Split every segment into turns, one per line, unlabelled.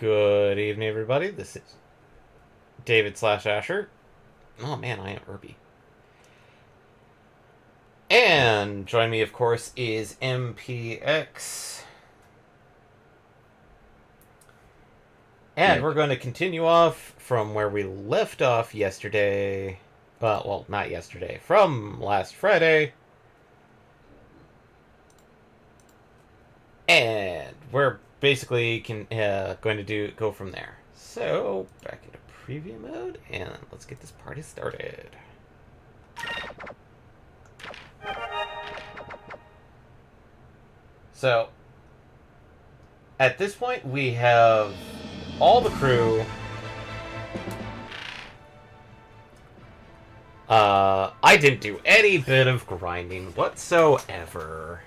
Good evening, everybody. This is David slash Asher. Oh man, I am Irby. And join me, of course, is MPX. And we're going to continue off from where we left off yesterday. Well, not yesterday. From last Friday. And we're basically going to go from there. So, back into preview mode, and let's get this party started. So, at this point, we have all the crew. I didn't do any bit of grinding whatsoever.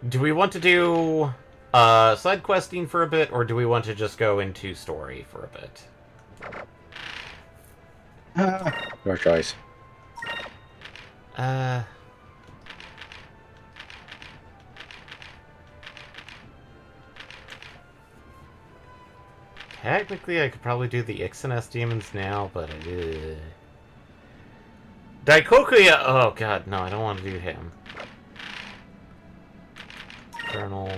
Do we want to do side questing for a bit, or do we want to just go into story for a bit?
Your choice.
Technically, I could probably do the Ixanes demons now, but Daikokuya! Oh god, no, I don't want to do him. Journal.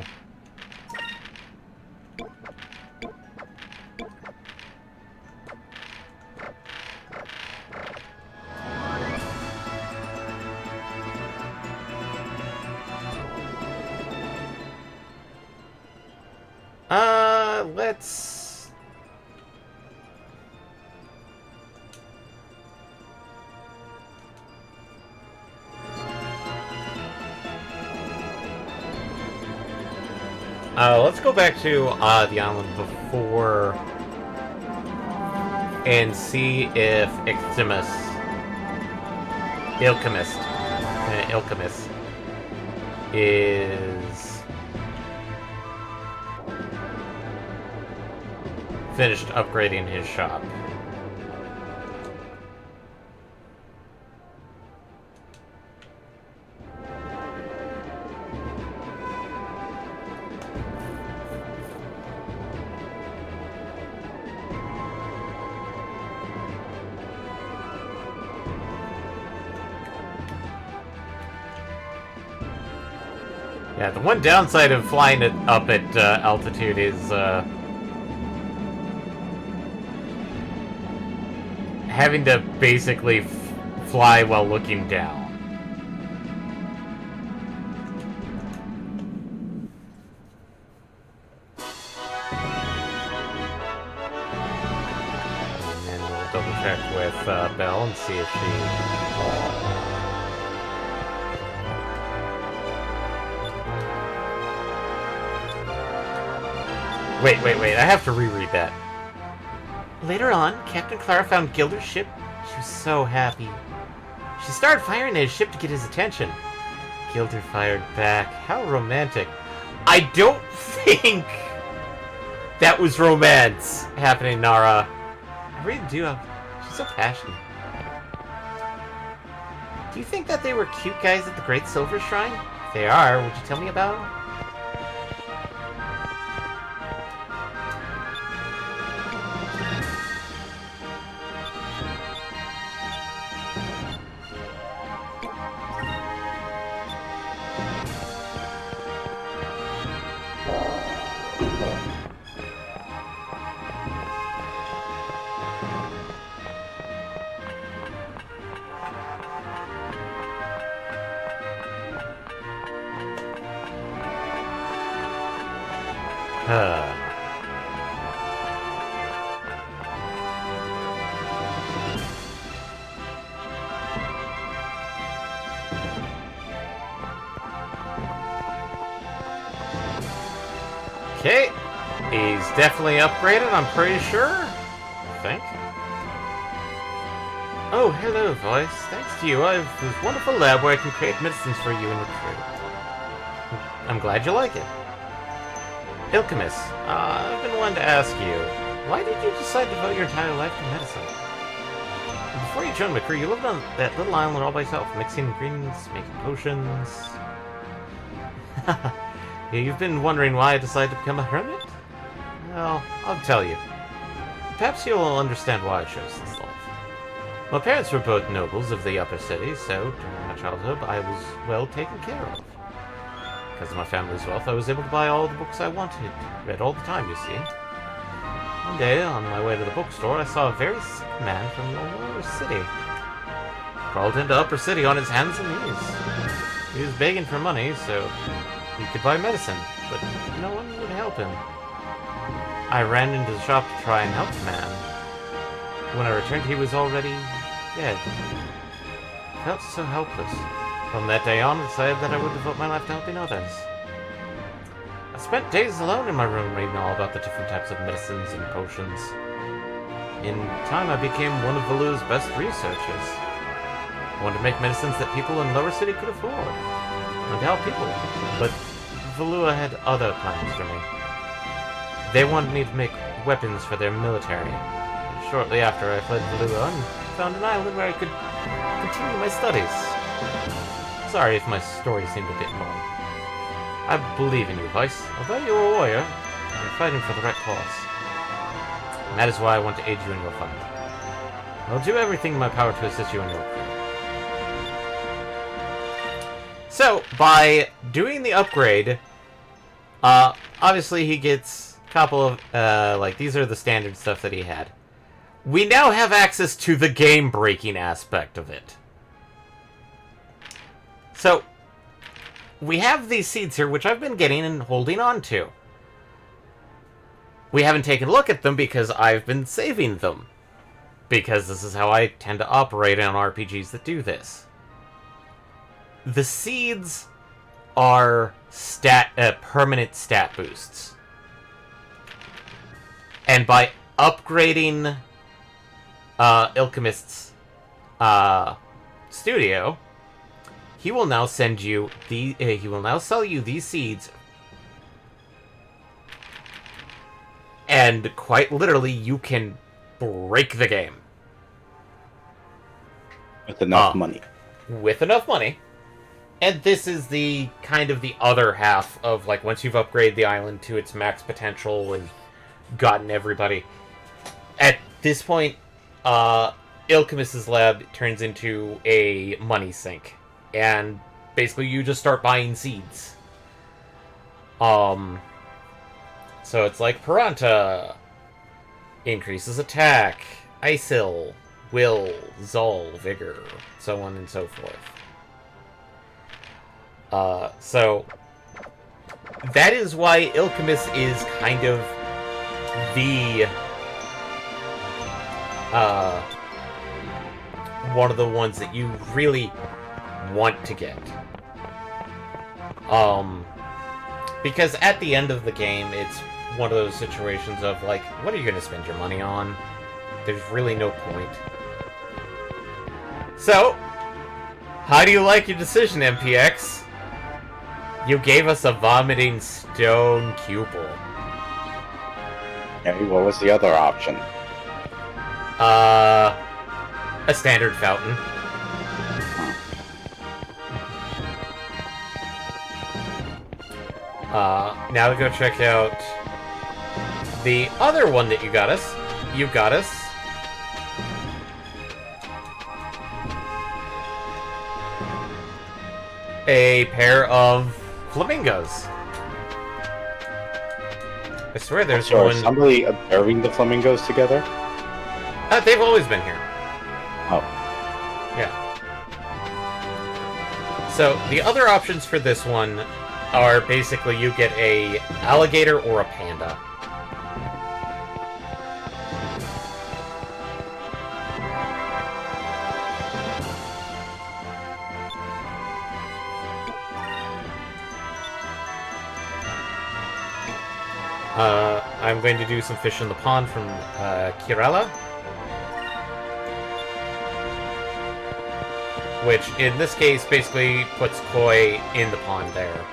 Let's... let's go back to the island before and see if Ilchemist is finished upgrading his shop. Yeah, the one downside of flying it up at altitude is having to basically fly while looking down. And then we'll double check with Belle and see if she... Wait, I have to reread that. Later on, Captain Clara found Gilder's ship. She was so happy. She started firing at his ship to get his attention. Gilder fired back. How romantic. I don't think that was romance happening, Nara. I really do. She's so passionate. Do you think that they were cute guys at the Great Silver Shrine? If they are, would you tell me about them? Okay, he's definitely upgraded, I'm pretty sure. I think. Oh, hello, voice. Thanks to you, I have this wonderful lab where I can create medicines for you and your crew. I'm glad you like it. Ilchemist, I've been wanting to ask you, why did you decide to devote your entire life to medicine? Before you joined my crew, you lived on that little island all by yourself, mixing ingredients, making potions. You've been wondering why I decided to become a hermit? Well, I'll tell you. Perhaps you'll understand why I chose this life. My parents were both nobles of the upper city, so during my childhood I was well taken care of. Because of my family's wealth, I was able to buy all the books I wanted. Read all the time, you see. One day, on my way to the bookstore, I saw a very sick man from the lower city. Crawled into upper city on his hands and knees. He was begging for money, so he could buy medicine, but no one would help him. I ran into the shop to try and help the man. When I returned, he was already dead. I felt so helpless. From that day on, I decided that I would devote my life to helping others. I spent days alone in my room reading all about the different types of medicines and potions. In time, I became one of Valua's best researchers. I wanted to make medicines that people in Lower City could afford. I wanted to help people, but Valua had other plans for me. They wanted me to make weapons for their military. Shortly after, I fled Valua and found an island where I could continue my studies. Sorry if my story seemed a bit long. I believe in you, Vice. Although you're a warrior, you're fighting for the right cause. And that is why I want to aid you in your fight. I'll do everything in my power to assist you in your career. So, by doing the upgrade, obviously he gets a couple of, like, these are the standard stuff that he had. We now have access to the game-breaking aspect of it. So, we have these seeds here, which I've been getting and holding on to. We haven't taken a look at them because I've been saving them. Because this is how I tend to operate on RPGs that do this. The seeds are permanent stat boosts. And by upgrading Alchemist's studio, he will now send you he will now sell you these seeds, and quite literally you can break the game
with enough money.
With enough money. And this is the kind of the other half of, like, once you've upgraded the island to its max potential and gotten everybody. At this point, Alchemist's lab turns into a money sink. And basically you just start buying seeds. So it's like Piranta increases attack, Isil, Will, Zol, Vigor, so on and so forth. So that is why Alchemist is kind of the one of the ones that you really want to get. Because at the end of the game, it's one of those situations of, like, what are you going to spend your money on? There's really no point. So, how do you like your decision, MPX? You gave us a vomiting stone cupel.
Okay, what was the other option?
A standard fountain. Now to go check out the other one that you got us. You got us a pair of flamingos. I swear there's
So
one.
is somebody observing the flamingos together?
They've always been here.
Oh.
Yeah. So the other options for this one are basically you get a alligator or a panda. I'm going to do some fish in the pond from Kirella. Which, in this case, basically puts koi in the pond there.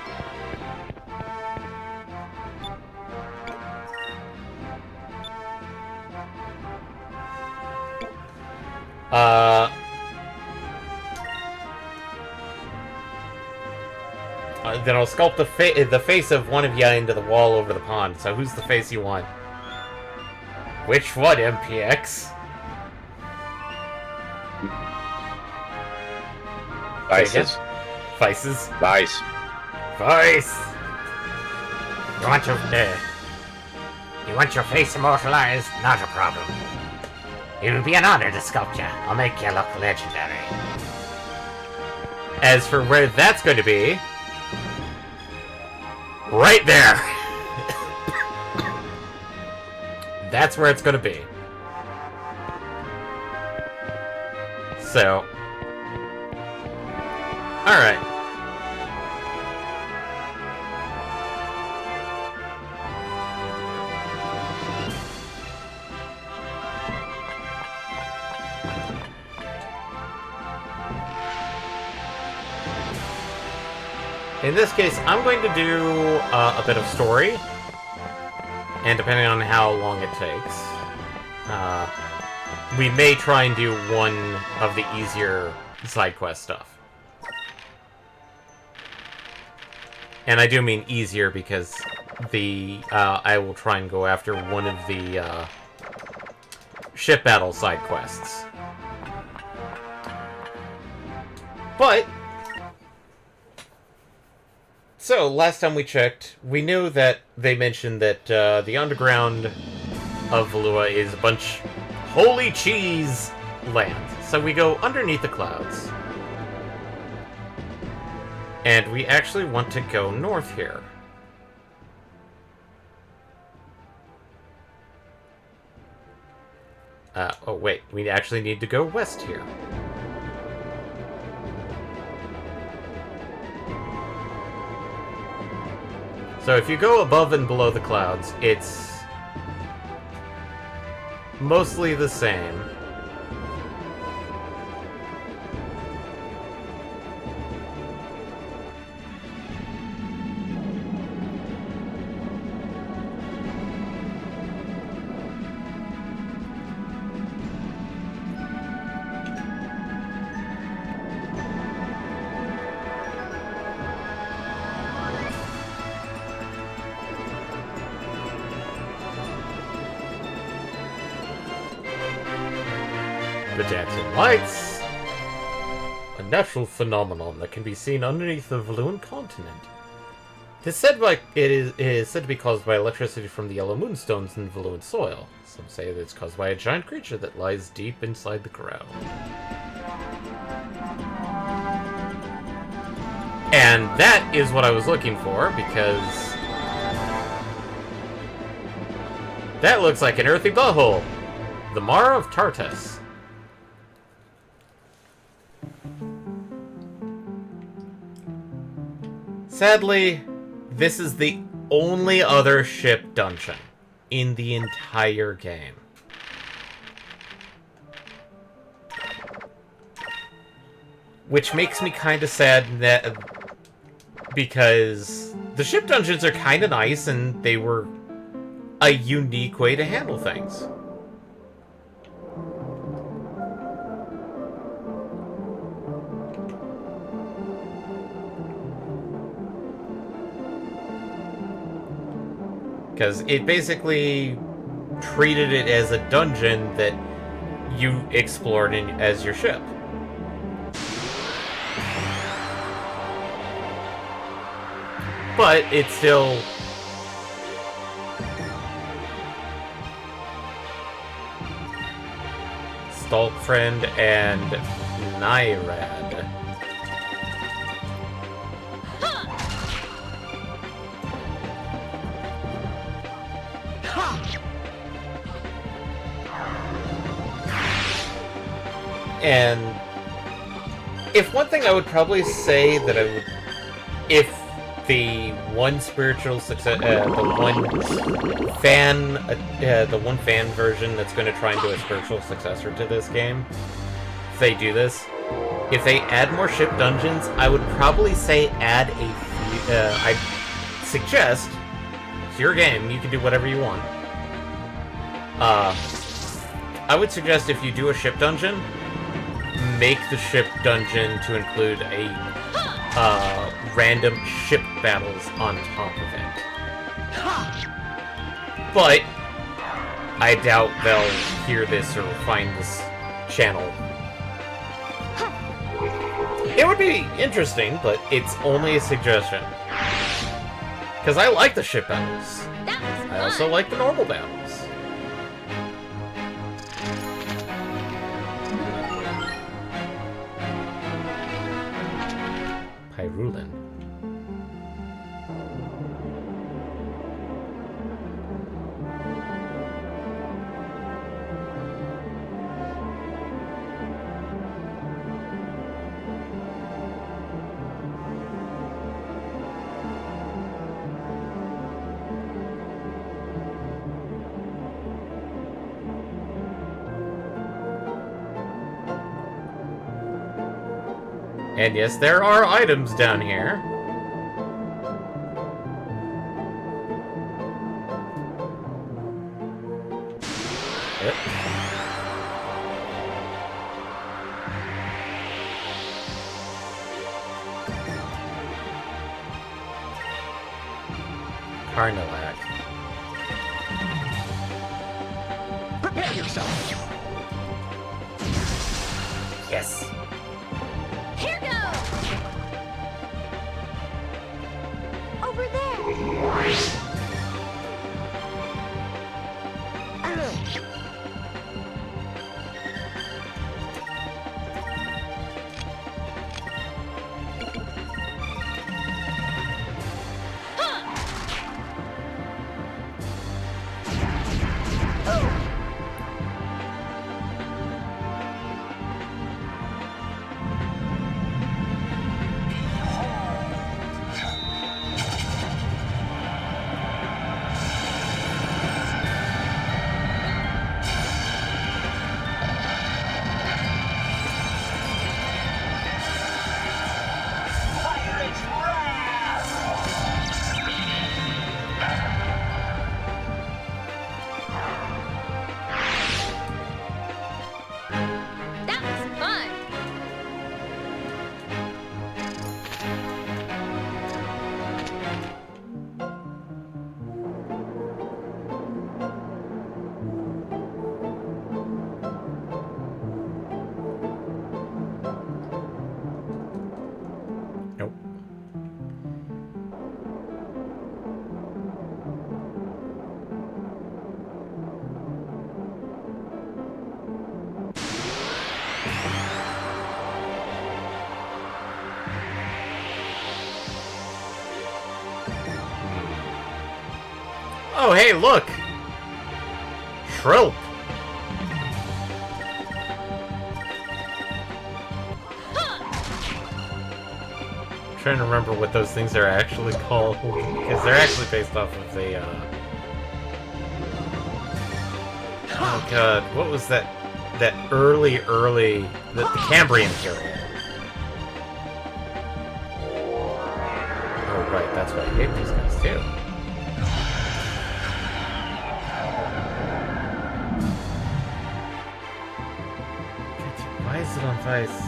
then I'll sculpt the face of one of you into the wall over the pond. So who's the face you want? Which one, MPX?
Vices.
Vices.
Vice.
Vice. You want your face immortalized? Not a problem. It would be an honor to sculpt you. I'll make you look legendary. As for where that's going to be, right there. That's where it's going to be. So, alright. In this case, I'm going to do a bit of story, and depending on how long it takes, we may try and do one of the easier side quest stuff. And I do mean easier because I will try and go after one of the ship battle side quests. But so, last time we checked, we knew that they mentioned that the underground of Valua is a bunch holy cheese land. So we go underneath the clouds. And we actually want to go north here. Oh wait, we actually need to go west here. So if you go above and below the clouds, it's mostly the same. The dancing lights! A natural phenomenon that can be seen underneath the Valuan continent. It is said to be caused by electricity from the yellow moonstones in Valuan soil. Some say that it's caused by a giant creature that lies deep inside the ground. And that is what I was looking for, because that looks like an earthy butthole. The Mara of Tartus. Sadly, this is the only other ship dungeon in the entire game. Which makes me kind of sad that, because the ship dungeons are kind of nice and they were a unique way to handle things. Because it basically treated it as a dungeon that you explored as your ship. But it's still... Stalkfriend and Nyrad. And if one thing I would probably say that I would, if the one spiritual success, the one fan version that's going to try and do a spiritual successor to this game, if they do this, if they add more ship dungeons, I would probably say add a, I suggest, it's your game, you can do whatever you want. I would suggest if you do a ship dungeon, make the ship dungeon to include a random ship battles on top of it. But I doubt they'll hear this or find this channel. It would be interesting, but it's only a suggestion. Because I like the ship battles. I also like the normal battles. Pyrulin. And yes, there are items down here. Yep. Carnilac.
Prepare yourself.
Yes.
Here goes! Over there! That was fun!
Nope. Oh, hey, look! Shrill. Trying to remember what those things are actually called, because they're actually based off of the, oh god, what was that early, the Cambrian period. Oh right, that's what I hate these guys too. Why is it on ice?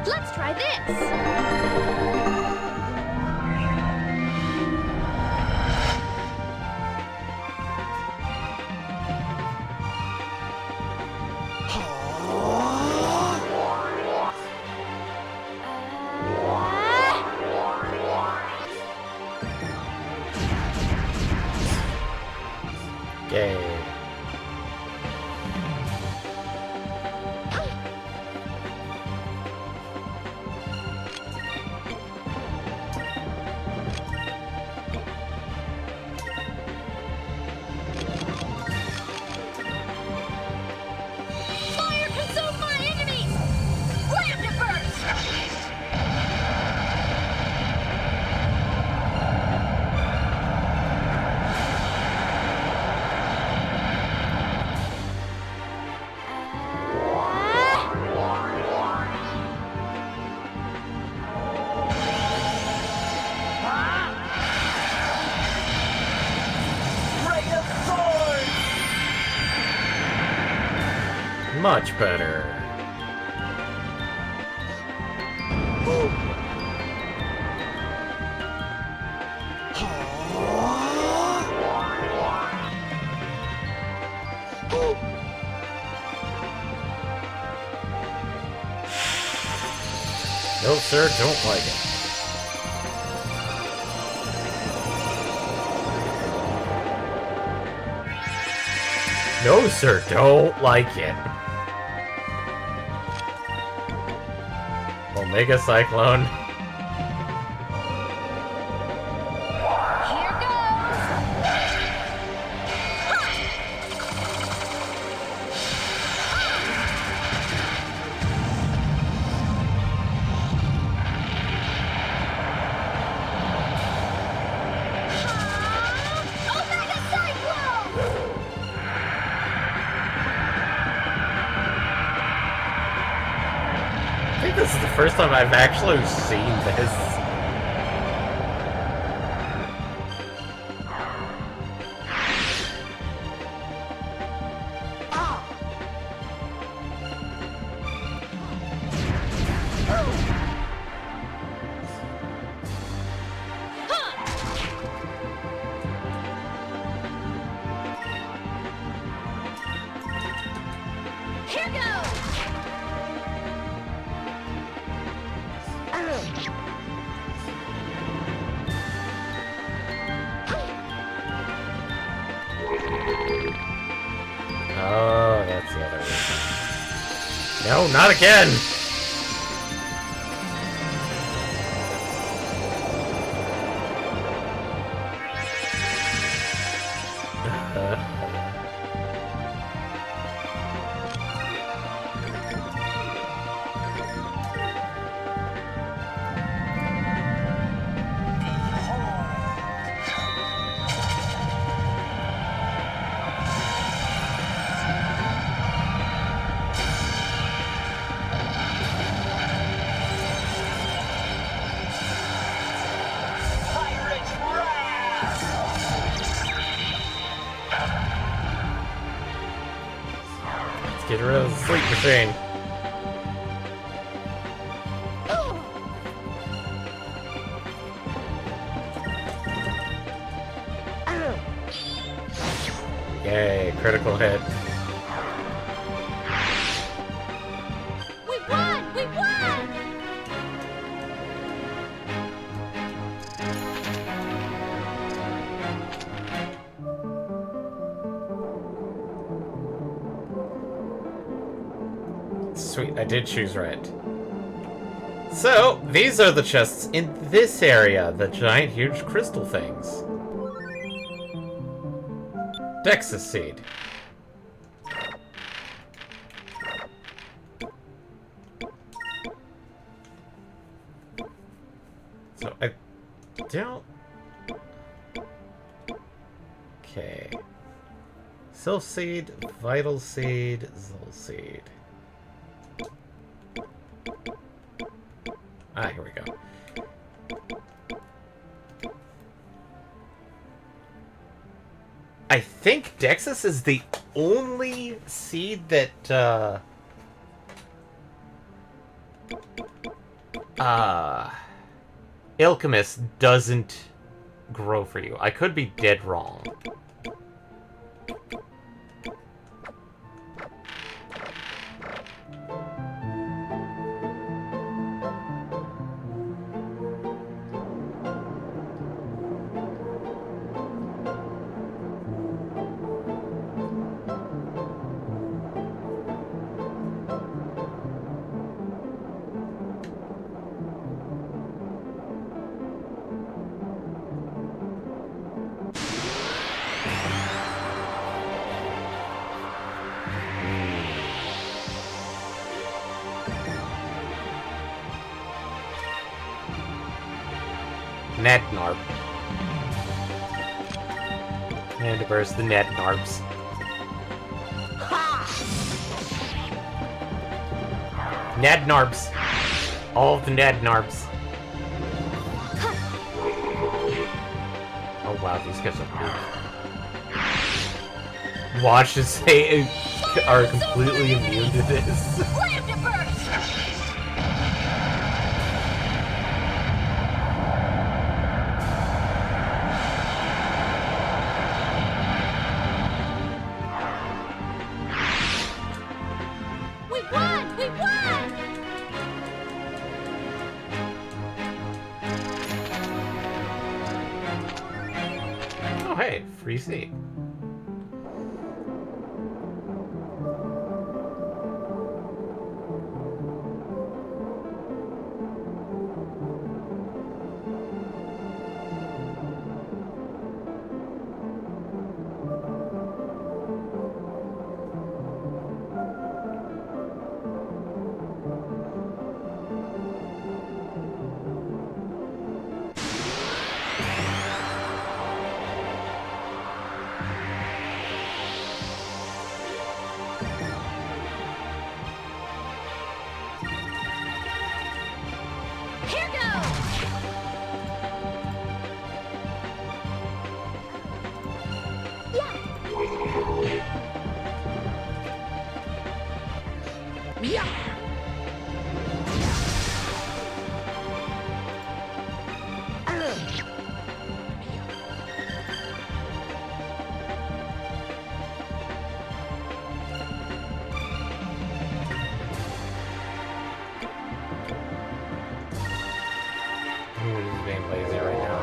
Let's try this!
Yay. Much better. No, sir, don't like it. No, sir, don't like it. Omega Cyclone.
Here goes. Omega Cyclone!
I think this is the first time I've actually seen this.
Here goes.
Oh, that's the other reason. No, not again! Let's get rid of the sleep machine. Yay, critical hit.
We won! We won!
Sweet, I did choose right. So, these are the chests in this area, the giant, huge crystal things. Dexus Seed. So, I don't... Okay. Sylph Seed, Vital Seed, Zol Seed. Ah, here we go. I think Dexus is the only seed that, Alchemist doesn't grow for you. I could be dead wrong. Nadnarb. And where's the Nadnarbs? Nadnarbs. All of the Nadnarbs. Oh wow, these guys are big. watches are completely immune to this.
Slam to burst! We won! We won!
Oh, hey, free seat.
Here goes!
Yeah.
Ooh, he's being lazy right now.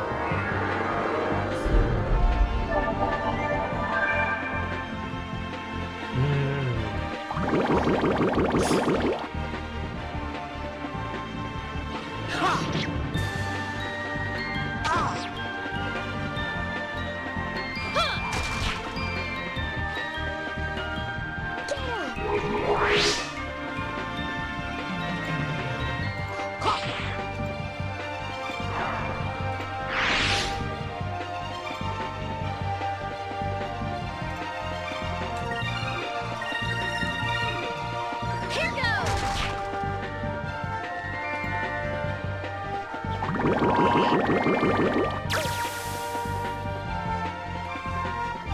Here goes!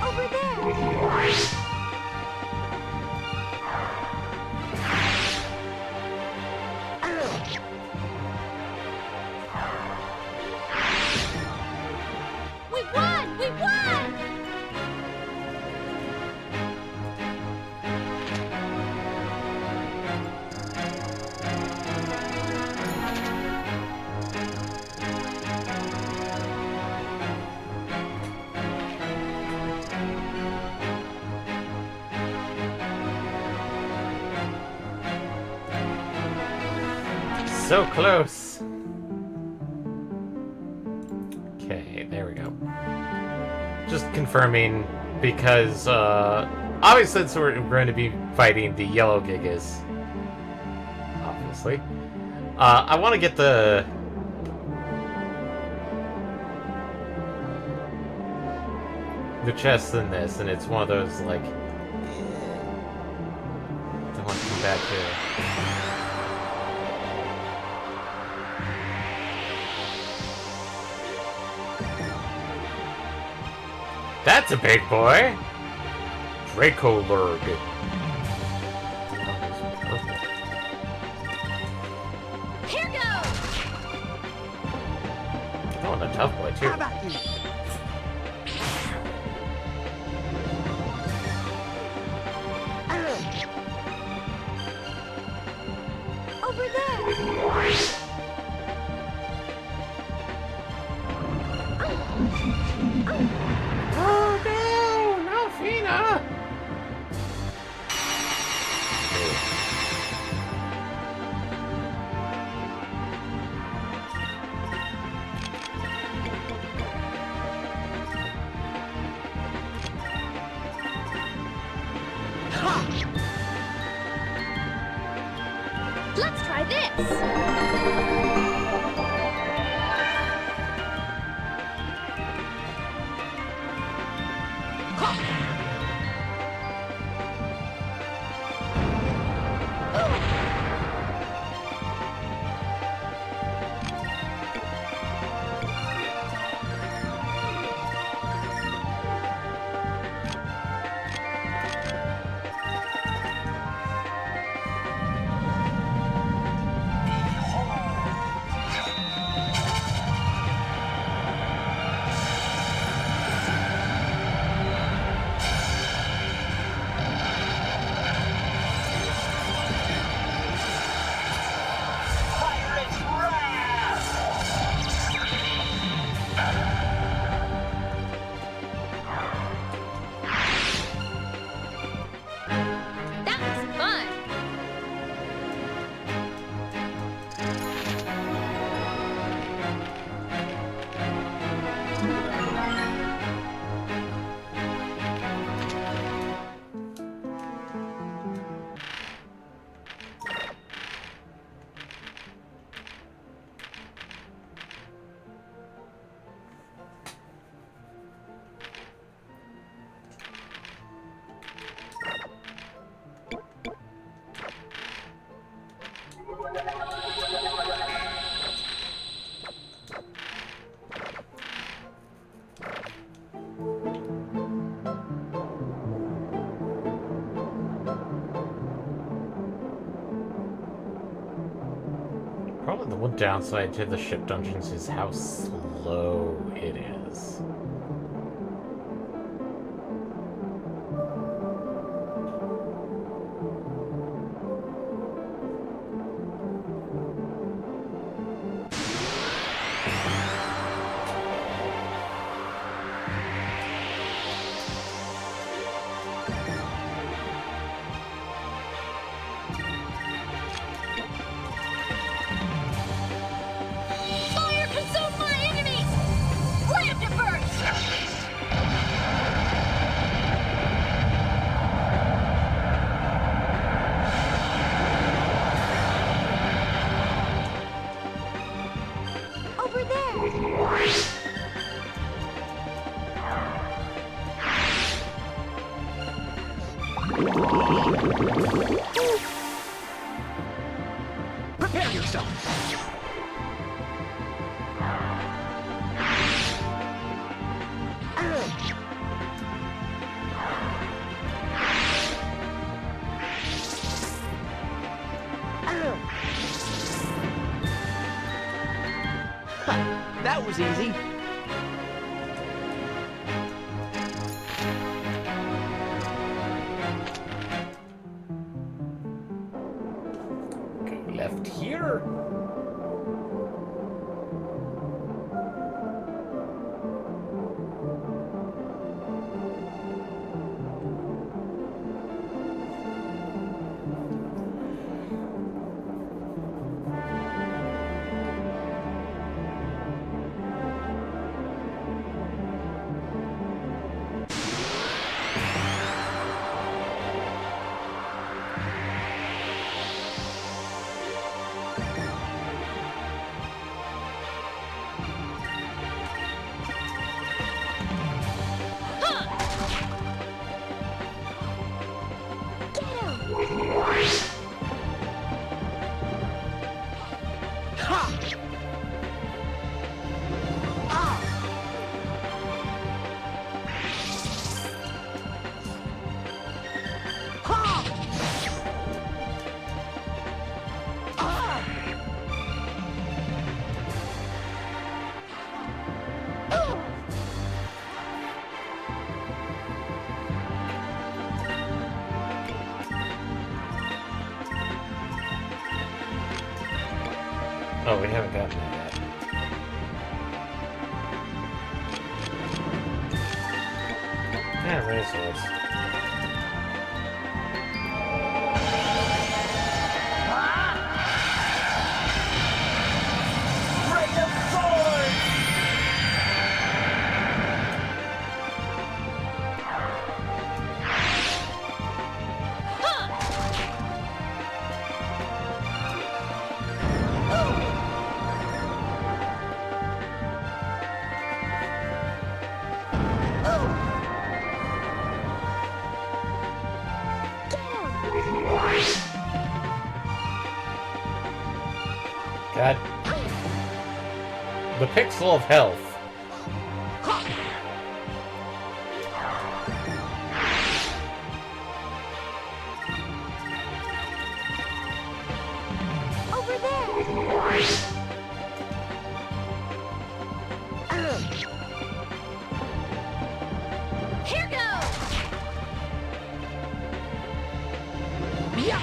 Over there! We won! We won!
So close. Okay, there we go. Just confirming, because obviously since we're going to be fighting the yellow Gigas, obviously, I want to get the chest in this, and it's one of those like don't want to come back here. That's a big boy! Draco Lurg.
Here goes!
Oh, and a tough boy, too.
How about you?
Over there!
Oh no! No, Fina!
Let's try this!
The one downside to the ship dungeons is how slow it is.
Fire consume my enemies! Slam to burst! Over there!
Prepare yourself. That was easy.
Okay, left here. Oh, we haven't gotten that yet. Yeah, racehorse. God. The pixel of health.
Over there! Here goes!
Yeah.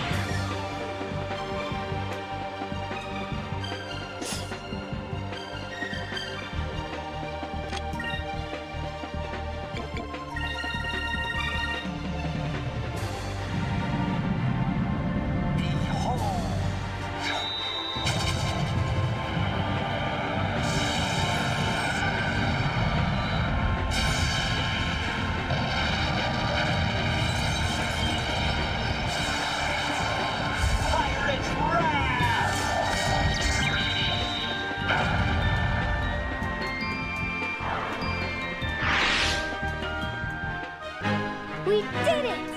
We did it!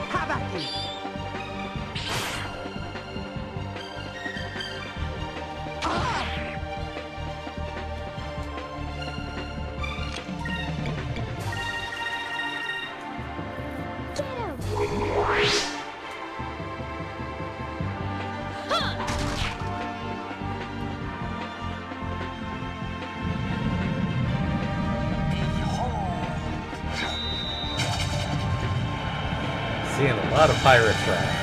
How about you?
Get him!
Seeing a lot of pirate trash.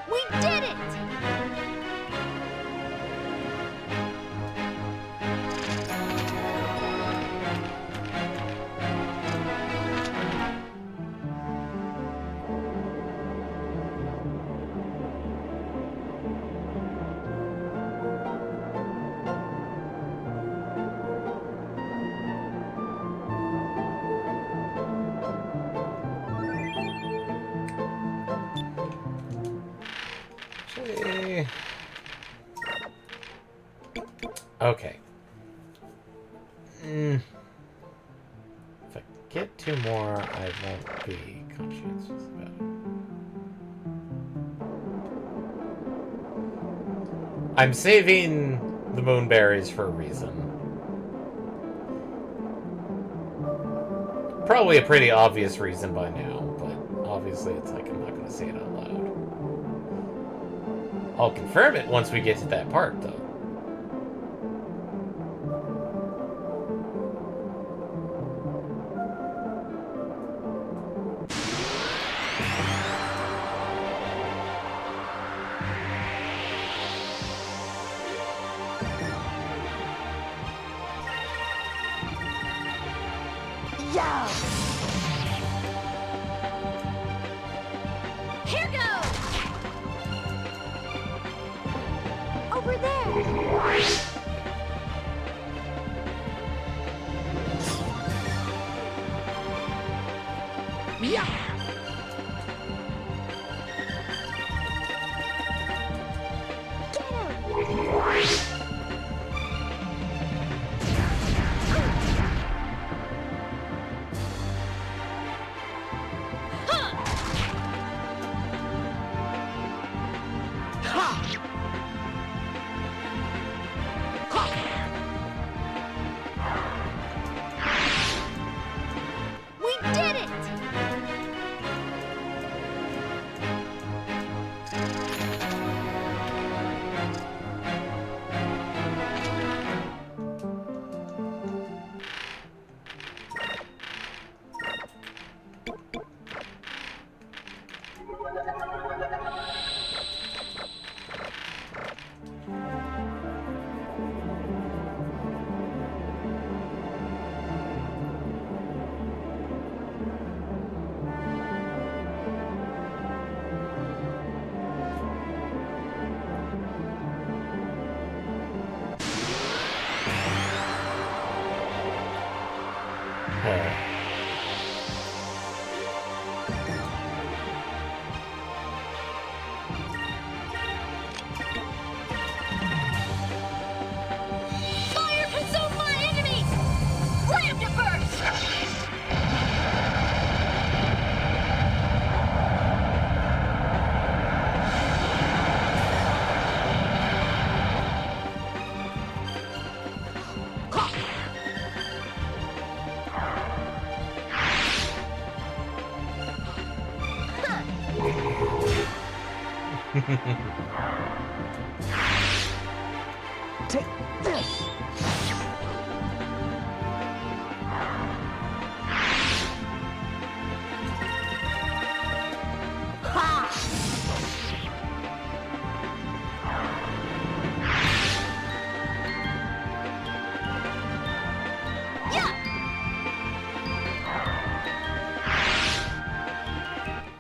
We did it!
Actually... Okay. If I get two more, I won't be conscientious about it. I'm saving the moonberries for a reason. Probably a pretty obvious reason by now, but obviously it's like I'm not going to say it out loud. I'll confirm it once we get to that part, though.
Yeah!
Here goes! Over there!
Yeah!
Get him! We did it! Fire consume my enemies! Slam to burst!
Take this!
Yeah!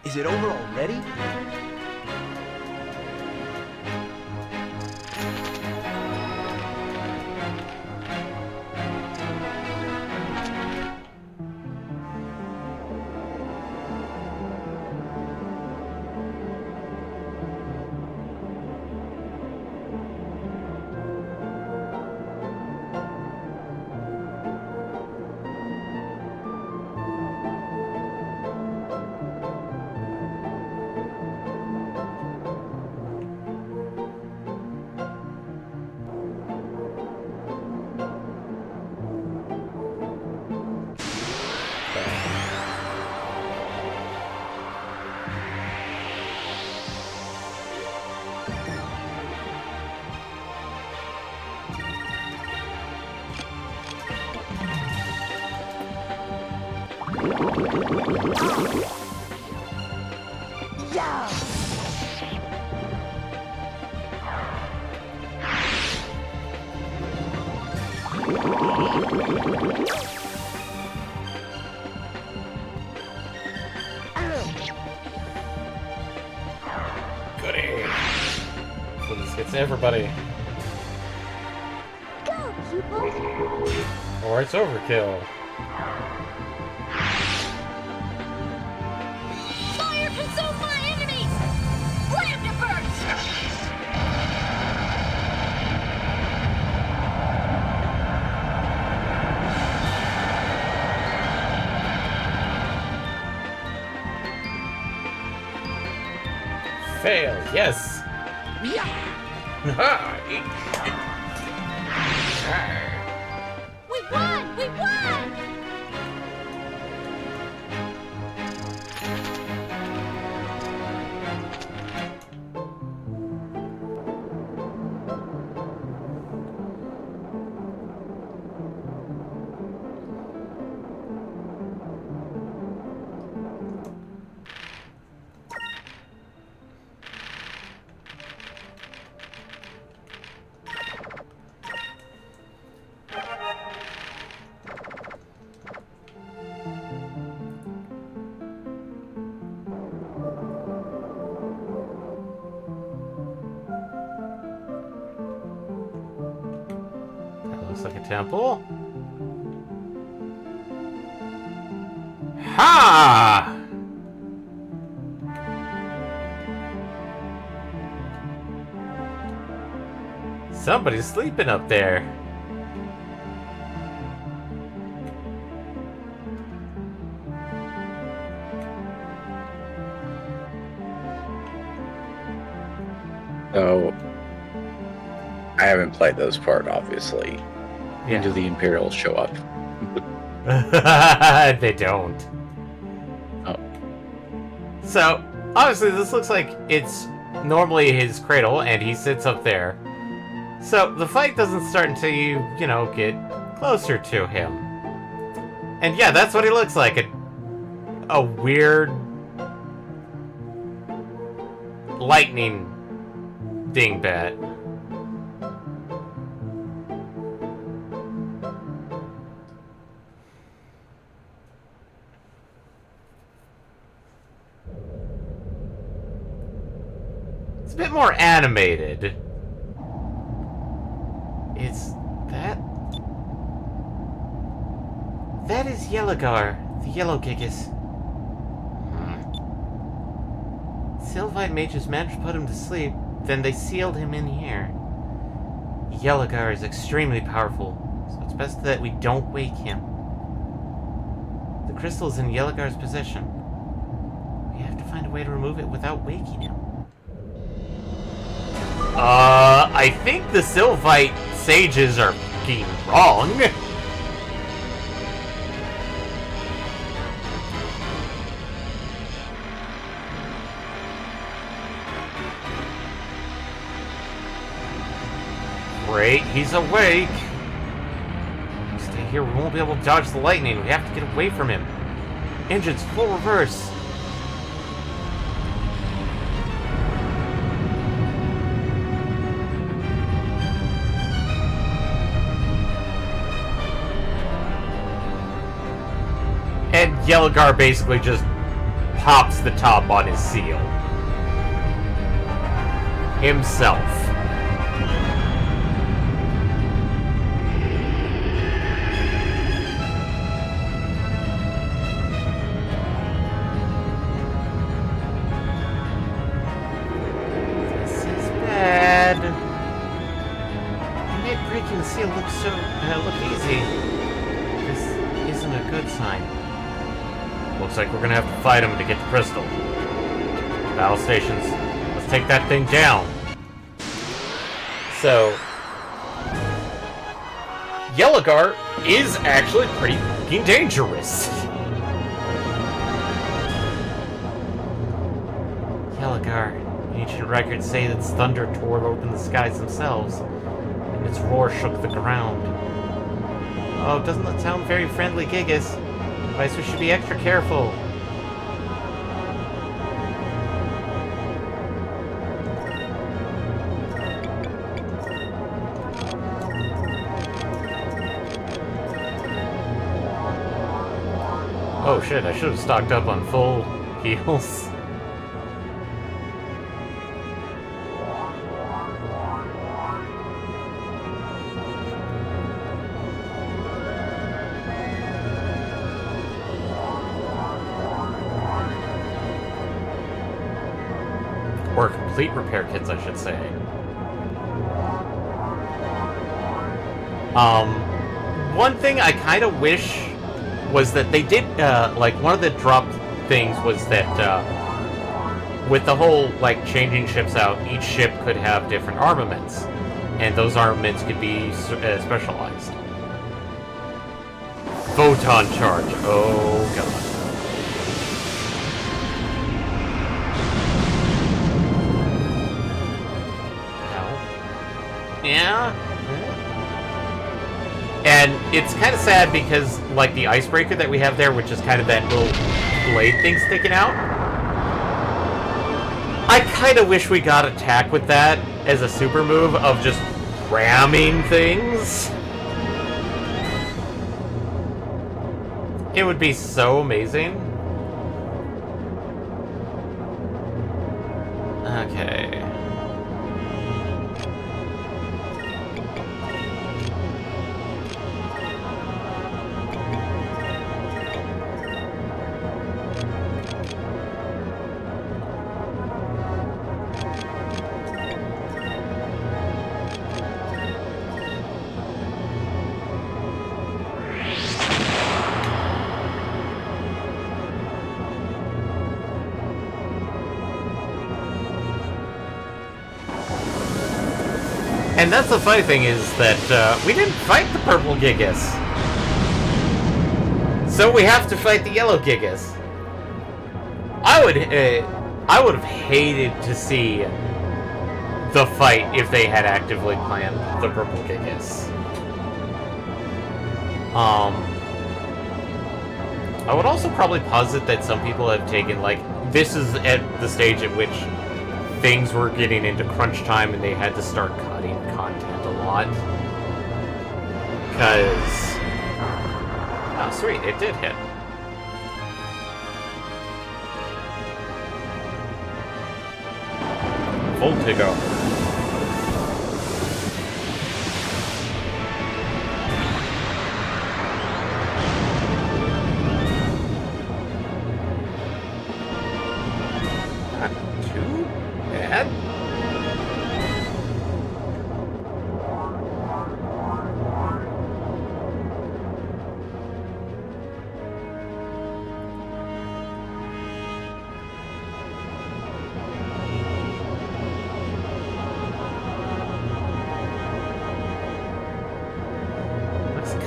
Is it over already? Yeah.
Goody. So this hits everybody.
Go, people!
Or it's overkill.
Fire consume my enemies! Slam to burst!
Fail, yes!
Yeah.
We won! We won!
That looks like a temple. Ha! Somebody's sleeping up there.
So, I haven't played this part, obviously.
Yeah.
Do the Imperials show up?
They don't.
Oh.
So, obviously, this looks like it's normally his cradle, and he sits up there. So, the fight doesn't start until you, get closer to him. And yeah, that's what he looks like. A weird lightning dingbat. It's a bit more animated. Is that... That is Yellowgar, the Yellow Gigas. Sylvite mages managed to put him to sleep, then they sealed him in here. Yellowgar is extremely powerful, so it's best that we don't wake him. The crystal is in Yellowgar's possession. We have to find a way to remove it without waking him. I think the Sylvite sages are fucking wrong. Great, he's awake. Stay here, we won't be able to dodge the lightning. We have to get away from him. Engines full reverse. And Yellowgar basically just pops the top on his seal. Himself. This is bad. You made breaking the seal look easy. This isn't a good sign. Looks like we're gonna have to fight him to get the crystal. Battle stations. Let's take that thing down. So, Yellowgar is actually pretty fucking dangerous. Yellowgar. Ancient records say that its thunder tore open the skies themselves, and its roar shook the ground. Oh, doesn't that sound very friendly, Gigas? Vicer should be extra careful. Oh shit, I should have stocked up on full heals. Or complete repair kits, I should say. One thing I kind of wish was that they did, like, one of the drop things was that, with the whole, like, changing ships out, each ship could have different armaments. And those armaments could be specialized. Photon charge. Oh, God. Yeah. And it's kind of sad because, like, the icebreaker that we have there, which is kind of that little blade thing sticking out, I kind of wish we got attack with that as a super move of just ramming things. It would be so amazing. Okay. And that's the funny thing is that we didn't fight the purple Gigas. So we have to fight the yellow Gigas. I would have hated to see the fight if they had actively planned the purple Gigas. I would also probably posit that some people have taken, like, this is at the stage at which things were getting into crunch time and they had to start cutting content a lot. Because... oh, sweet, it did hit. Full to go. Not too bad.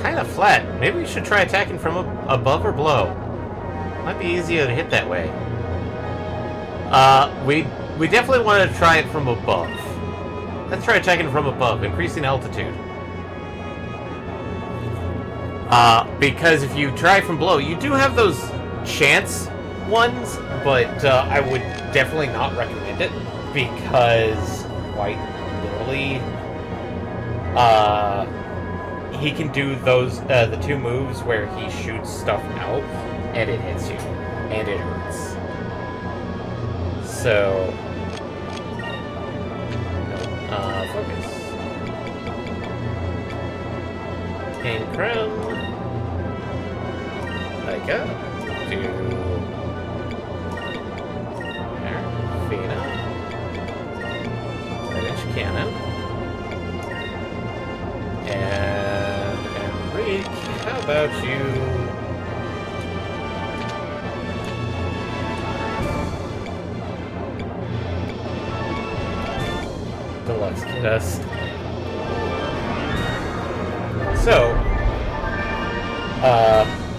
Kind of flat. Maybe we should try attacking from above or below. Might be easier to hit that way. We definitely want to try it from above. Let's try attacking from above, increasing altitude. Because if you try from below, you do have those chance ones, but I would definitely not recommend it because, quite literally, he can do those, the two moves where he shoots stuff out, and it hits you, and it hurts. So, focus. Increm. Like up. To... there. Fina. Edge cannon. And Enrique, how about you? Deluxe get us. So,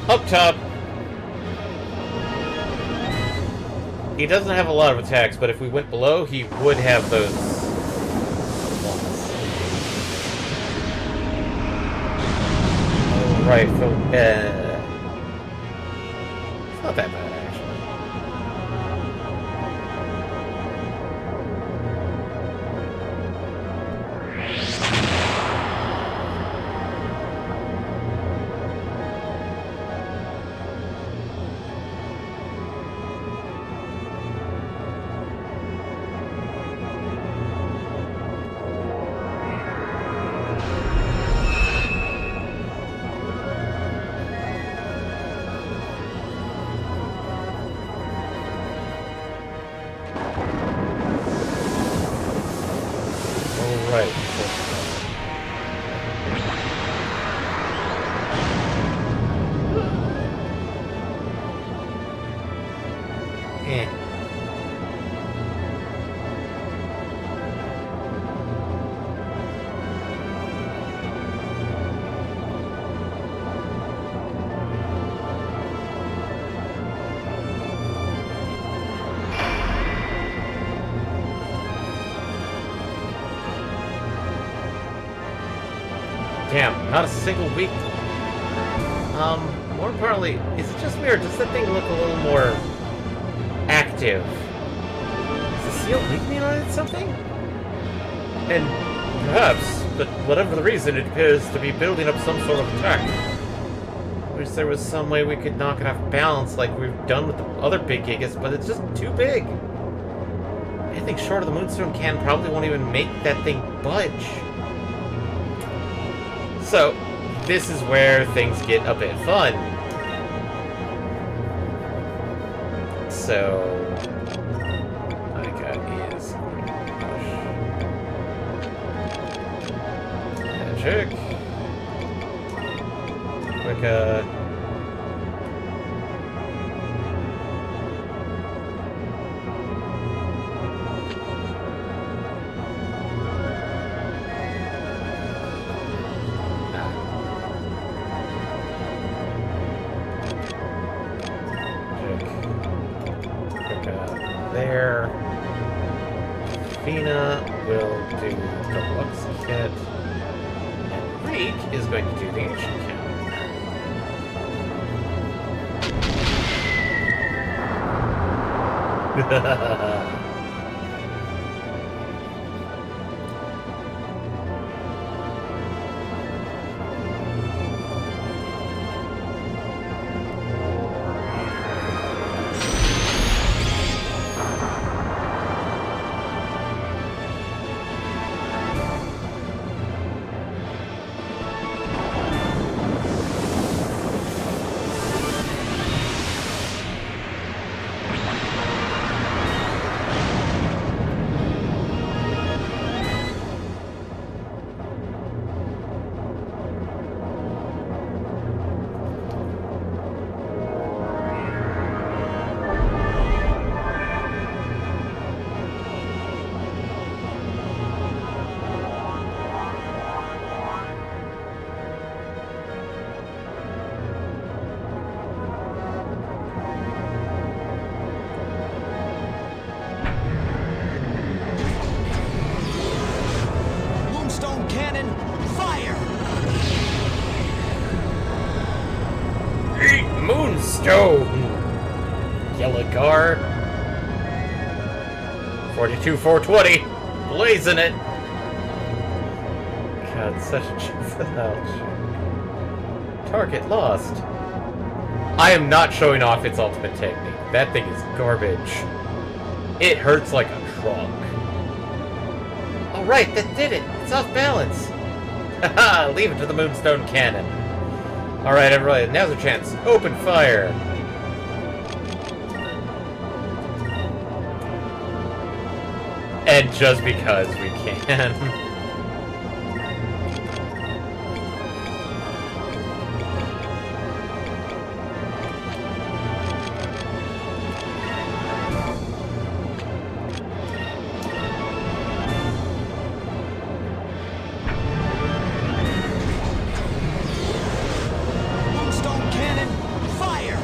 up top, he doesn't have a lot of attacks, but if we went below, he would have those ones. Right, Not that bad, actually. Right. Eh. Damn, not a single weak. More importantly, is it just me or does that thing look a little more active? Is the seal weakening on it something? And perhaps, but whatever the reason, it appears to be building up some sort of attack. Wish there was some way we could knock it off balance like we've done with the other big Gigas, but it's just too big. Anything short of the Moonstone Cannon probably won't even make that thing budge. So, this is where things get a bit fun. So, I got is magic. Quick, there. Fina will do the Lux Kit. And Reek is going to do the Ancient Cannon.
Moonstone cannon, fire!
Eat Moonstone! Yellow Guard. 42-420. Blazing it. God, such a cheap for that. Target lost. I am not showing off its ultimate technique. That thing is garbage. It hurts like a truck. Alright, that did it. It's off balance. Haha, leave it to the Moonstone Cannon. Alright, everybody, now's a chance. Open fire. And just because we can.
Moonstone cannon, fire!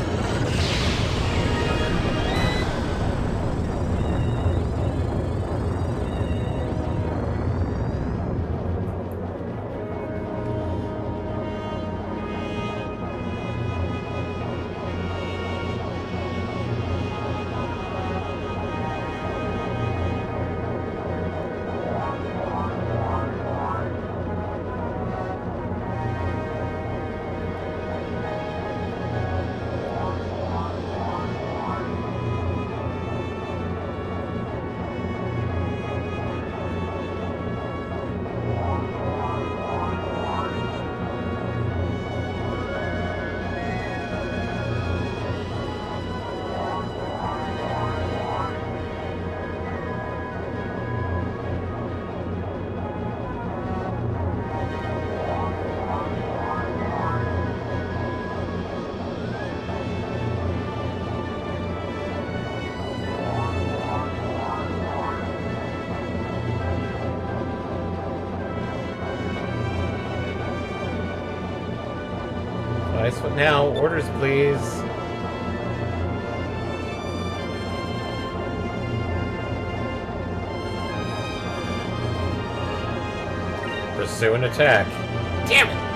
Ice foot now. Orders, please. Pursue and attack. Damn it!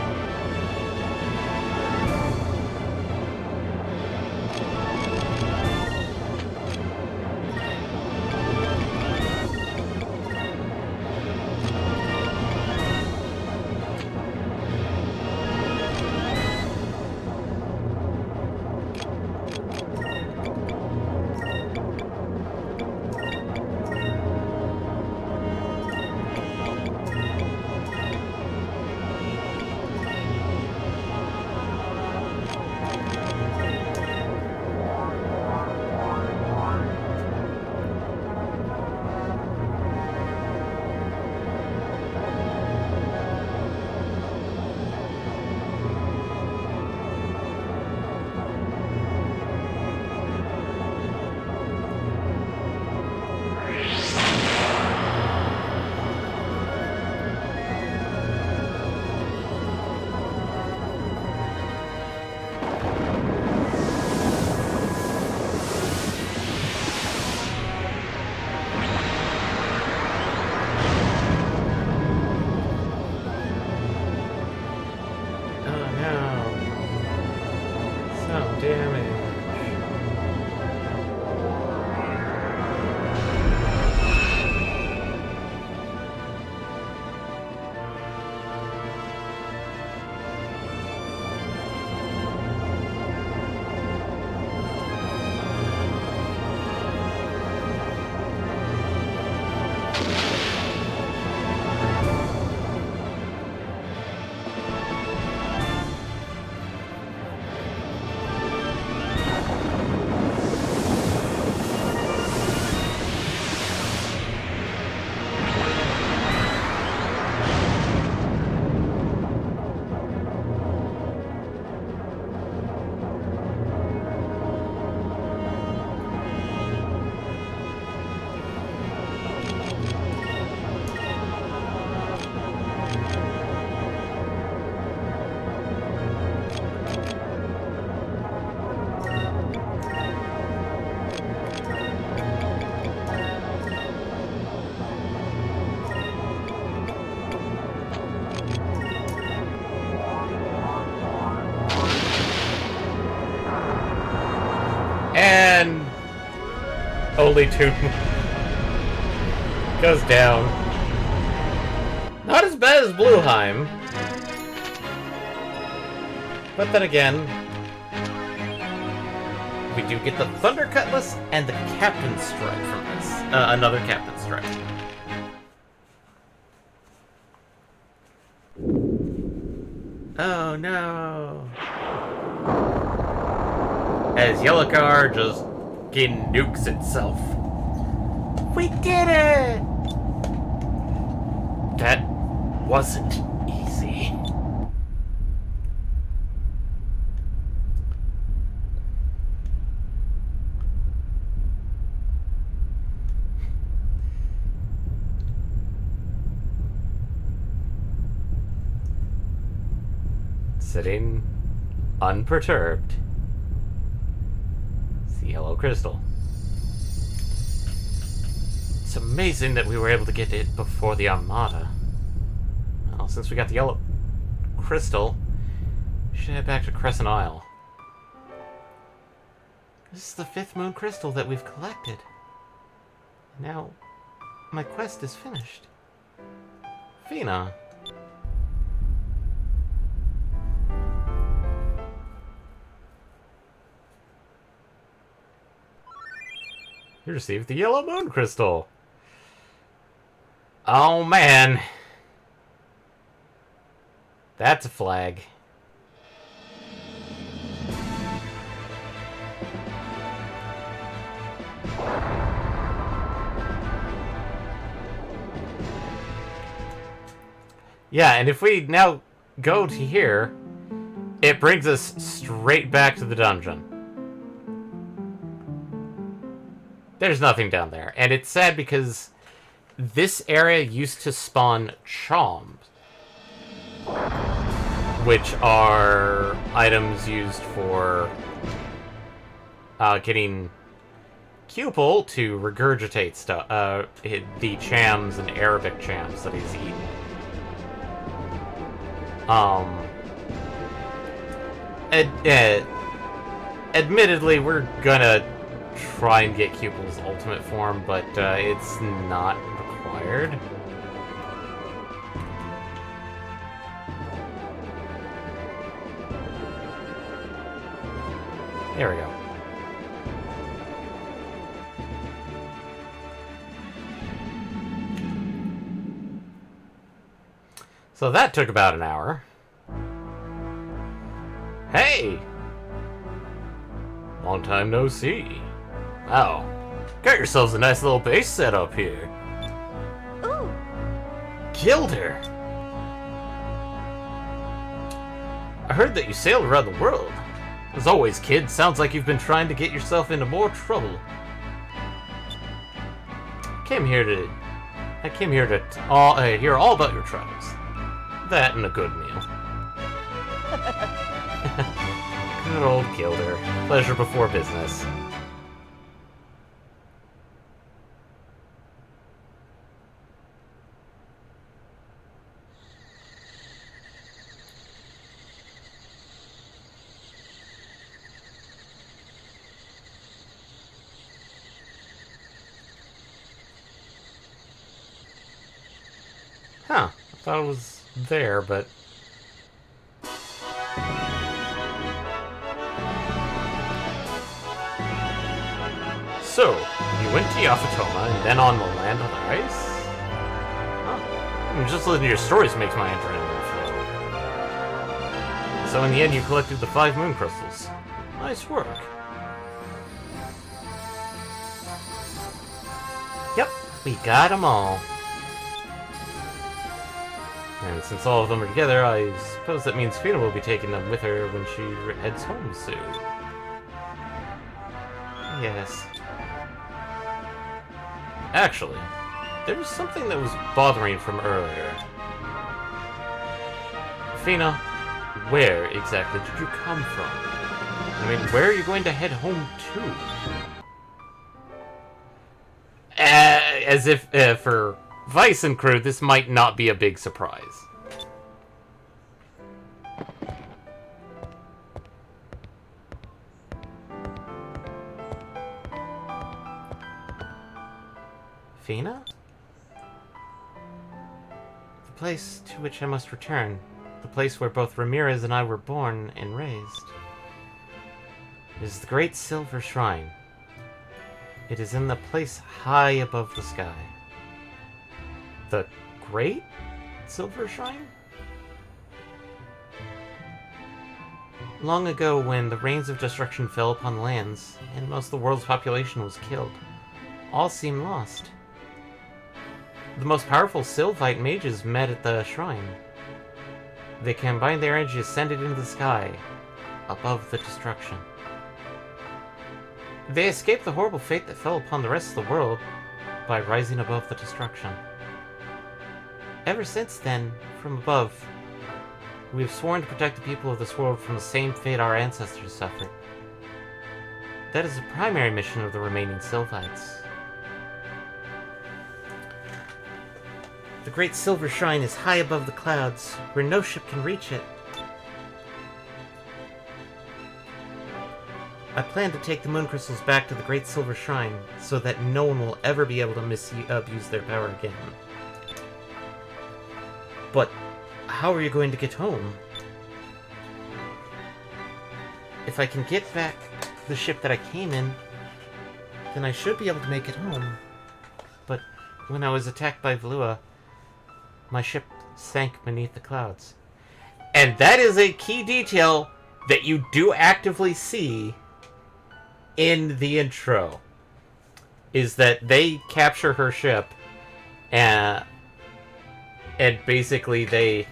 And only two goes down. Not as bad as Blueheim. But then again, we do get the Thunder Cutlass and the Captain's Strike from this. Another Captain's Strike. Oh no. As Yellowcar just fucking nukes itself. We did it! That wasn't easy. Sitting unperturbed. The yellow crystal. It's amazing that we were able to get it before the Armada. Well, since we got the yellow crystal, we should head back to Crescent Isle. This is the 5th moon crystal that we've collected. Now, my quest is finished. Fina. You received the yellow moon crystal. Oh man. That's a flag. Yeah, and if we now go to here, it brings us straight back to the dungeon. There's nothing down there. And it's sad because this area used to spawn Choms. which are items used for getting Cupel to regurgitate stuff, the chams and Arabic chams that he's eaten. Admittedly, we're gonna try and get Cupel's ultimate form, but it's not required. There we go. So that took about an hour. Hey! Long time no see. Wow. Got yourselves a nice little base set up here.
Ooh.
Gilder! I heard that you sailed around the world. As always, kid, sounds like you've been trying to get yourself into more trouble. I came here to hear all about your travels. That and a good meal. Good old Gilder. Pleasure before business. Huh. I thought it was there, but... So, you went to Yafatoma and then on the land on the ice? Huh. Just listening to your stories makes my adrenaline flow. So in the end you collected the 5 moon crystals. Nice work. Yep, we got them all. And since all of them are together, I suppose that means Fina will be taking them with her when she heads home soon. Yes. Actually, there was something that was bothering from earlier. Fina, where exactly did you come from? I mean, where are you going to head home to? As if, for Vice and crew, this might not be a big surprise. Fina? The place to which I must return. The place where both Ramirez and I were born and raised. It is the Great Silver Shrine. It is in the place high above the sky. The Great Silver Shrine? Long ago, when the rains of destruction fell upon the lands, and most of the world's population was killed, all seemed lost. The most powerful Sylphite mages met at the shrine. They combined their energy, ascended into the sky, above the destruction. They escaped the horrible fate that fell upon the rest of the world by rising above the destruction. Ever since then, from above, we have sworn to protect the people of this world from the same fate our ancestors suffered. That is the primary mission of the remaining Sylphites. The Great Silver Shrine is high above the clouds, where no ship can reach it. I plan to take the moon crystals back to the Great Silver Shrine, so that no one will ever be able to abuse their power again. But how are you going to get home? If I can get back the ship that I came in, then I should be able to make it home. But when I was attacked by Valua, my ship sank beneath the clouds. And that is a key detail that you do actively see in the intro. Is that they capture her ship and basically they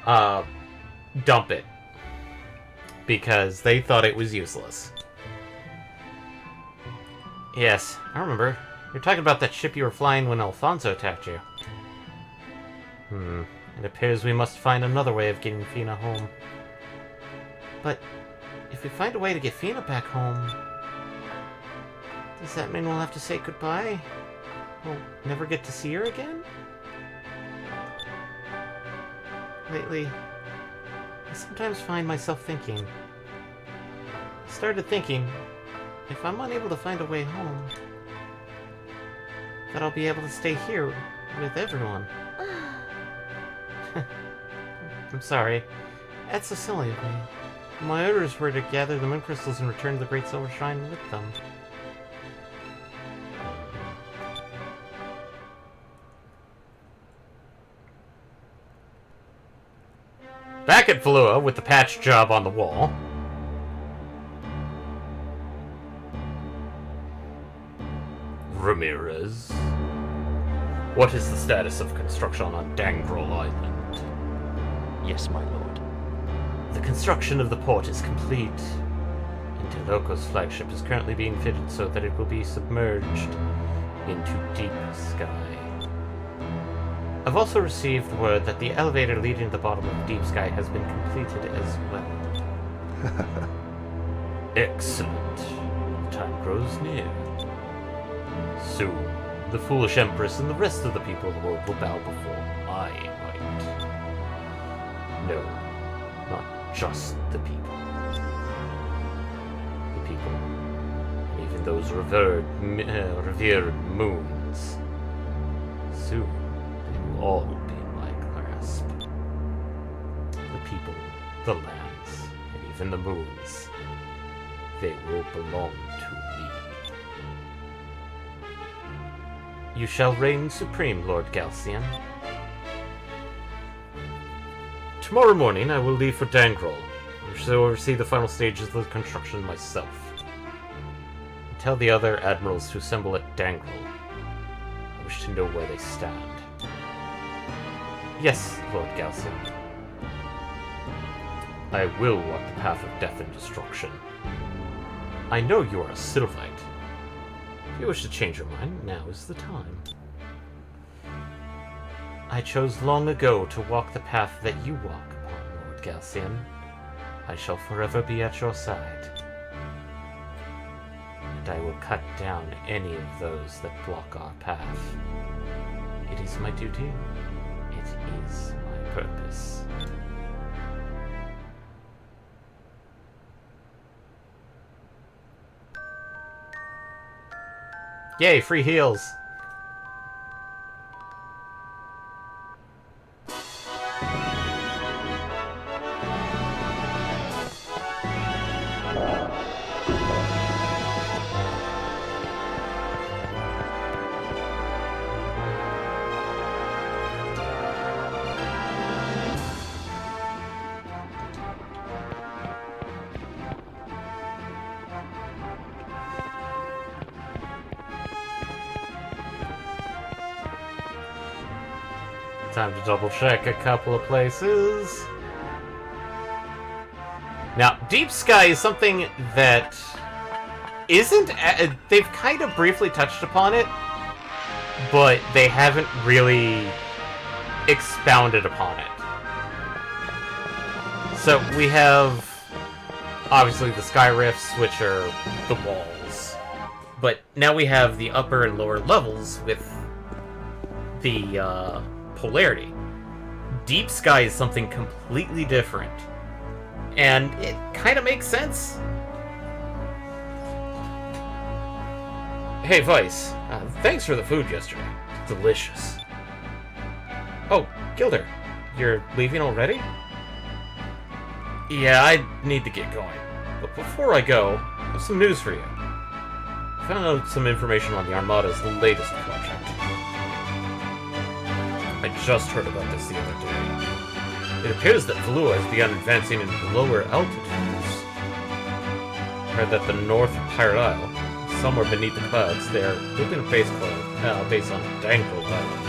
dump it because they thought it was useless. Yes, I remember. You're talking about that ship you were flying when Alfonso attacked you. It appears we must find another way of getting Fina home. But if we find a way to get Fina back home, does that mean we'll have to say goodbye? We'll never get to see her again? Lately, I sometimes find myself thinking. I started thinking, if I'm unable to find a way home, that I'll be able to stay here with everyone. I'm sorry. That's so silly of me. My orders were to gather the moon crystals and return to the Great Silver Shrine with them. Back at Valua with the patch job on the wall. Ramirez. What is the status of construction on Dangrel Island?
Yes, my lord.
The construction of the port is complete. Interloco's flagship is currently being fitted so that it will be submerged into deep sky. I've also received word that the elevator leading to the bottom of Deep Sky has been completed as well. Excellent. The time grows near. Soon, the foolish Empress and the rest of the people of the world will bow before my might. No, not just the people. The people, and even those revered moons. Soon, they will all be in my grasp. The people, the lands, and even the moons. They will belong to me. You shall reign supreme, Lord Galcian. Tomorrow morning, I will leave for Dangrel. I shall oversee the final stages of the construction myself. Tell the other admirals to assemble at Dangrel. I wish to know where they stand. Yes, Lord Galcian. I will walk the path of death and destruction. I know you are a Sylvite. If you wish to change your mind, now is the time. I chose long ago to walk the path that you walk upon, Lord Galcian. I shall forever be at your side. And I will cut down any of those that block our path. It is my duty. It is my purpose. Yay, free heals! Time to double check a couple of places. Now, Deep Sky is something that isn't... they've kind of briefly touched upon it, but they haven't really expounded upon it. So we have, obviously, the Sky Rifts, which are the walls. But now we have the upper and lower levels with the, polarity. Deep Sky is something completely different. And it kind of makes sense. Hey, Vice. Thanks for the food yesterday. Delicious. Oh, Gilder. You're leaving already? Yeah, I need to get going. But before I go, I have some news for you. I found out some information on the Armada's latest project. I just heard about this the other day. It appears that Valua has begun advancing into lower altitudes. I heard that the North Pirate Isle, somewhere beneath the clouds, they are building a base on Dangrel Island.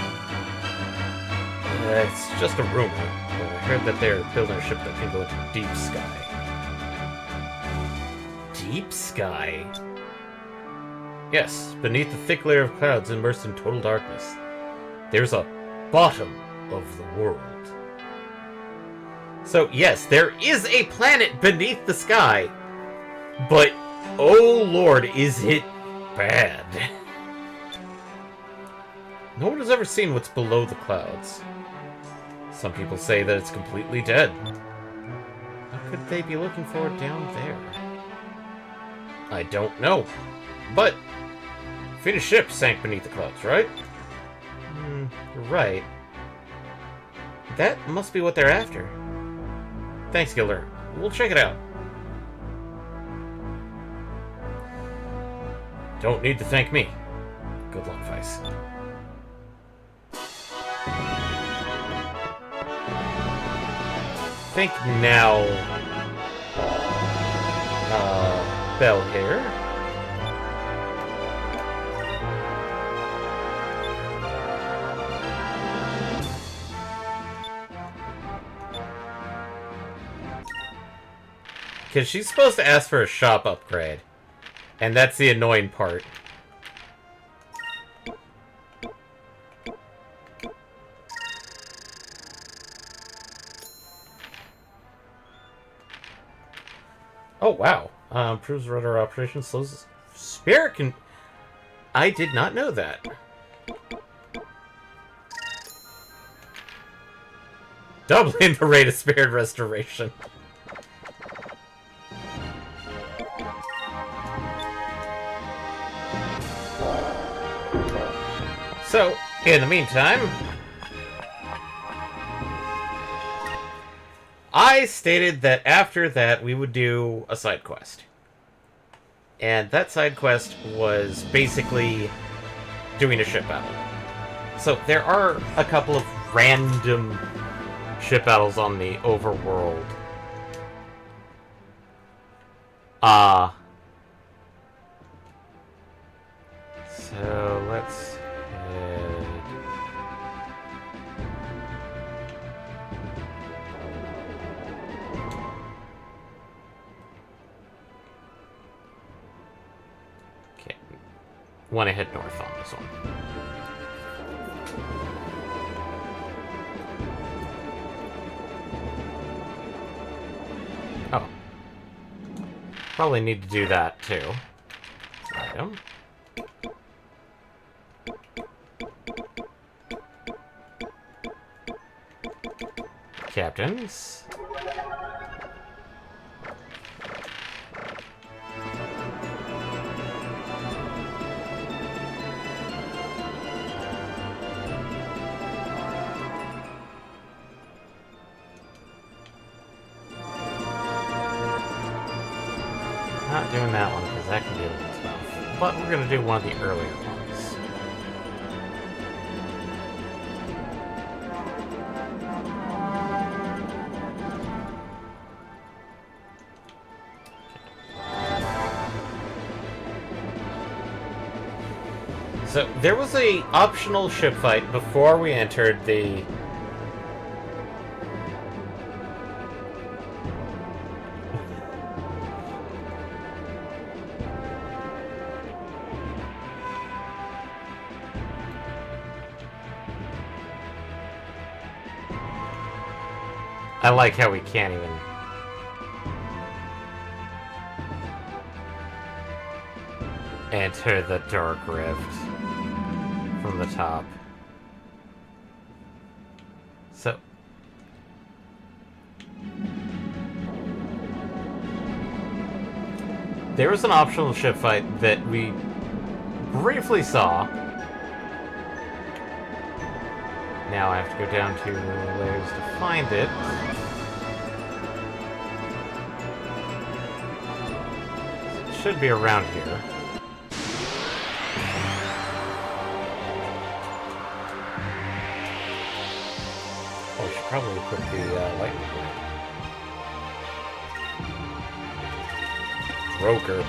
It's just a rumor, but I heard that they're building a ship that can go into Deep Sky. Deep Sky? Yes, beneath the thick layer of clouds immersed in total darkness. There's a bottom of the world. So, yes, there is a planet beneath the sky, but, oh lord, is it bad. No one has ever seen what's below the clouds. Some people say that it's completely dead. What could they be looking for down there? I don't know. But, Phoenix ship sank beneath the clouds, right? You're right. That must be what they're after. Thanks, Gilder. We'll check it out. Don't need to thank me. Good luck, Vice. Think now... Bell here. Because she's supposed to ask for a shop upgrade. And that's the annoying part. Oh, wow. Improves rudder operation, slows... Spirit can... I did not know that. Doubling the rate of spirit restoration. So, in the meantime, I stated that after that we would do a side quest. And that side quest was basically doing a ship battle. So there are a couple of random ship battles on the overworld. So let's head... Okay. Want to head north on this one. Oh. Probably need to do that, too. Item. Captains. Not doing that one, because that can be a little tough. But we're going to do one of the earlier ones. So, there was a optional ship fight before we entered the... I like how we can't even... enter the Dark Rift from the top. So... there was an optional ship fight that we briefly saw. Now I have to go down to layers to find it. It should be around here. Oh, I should probably put the lightning bolt. Broker.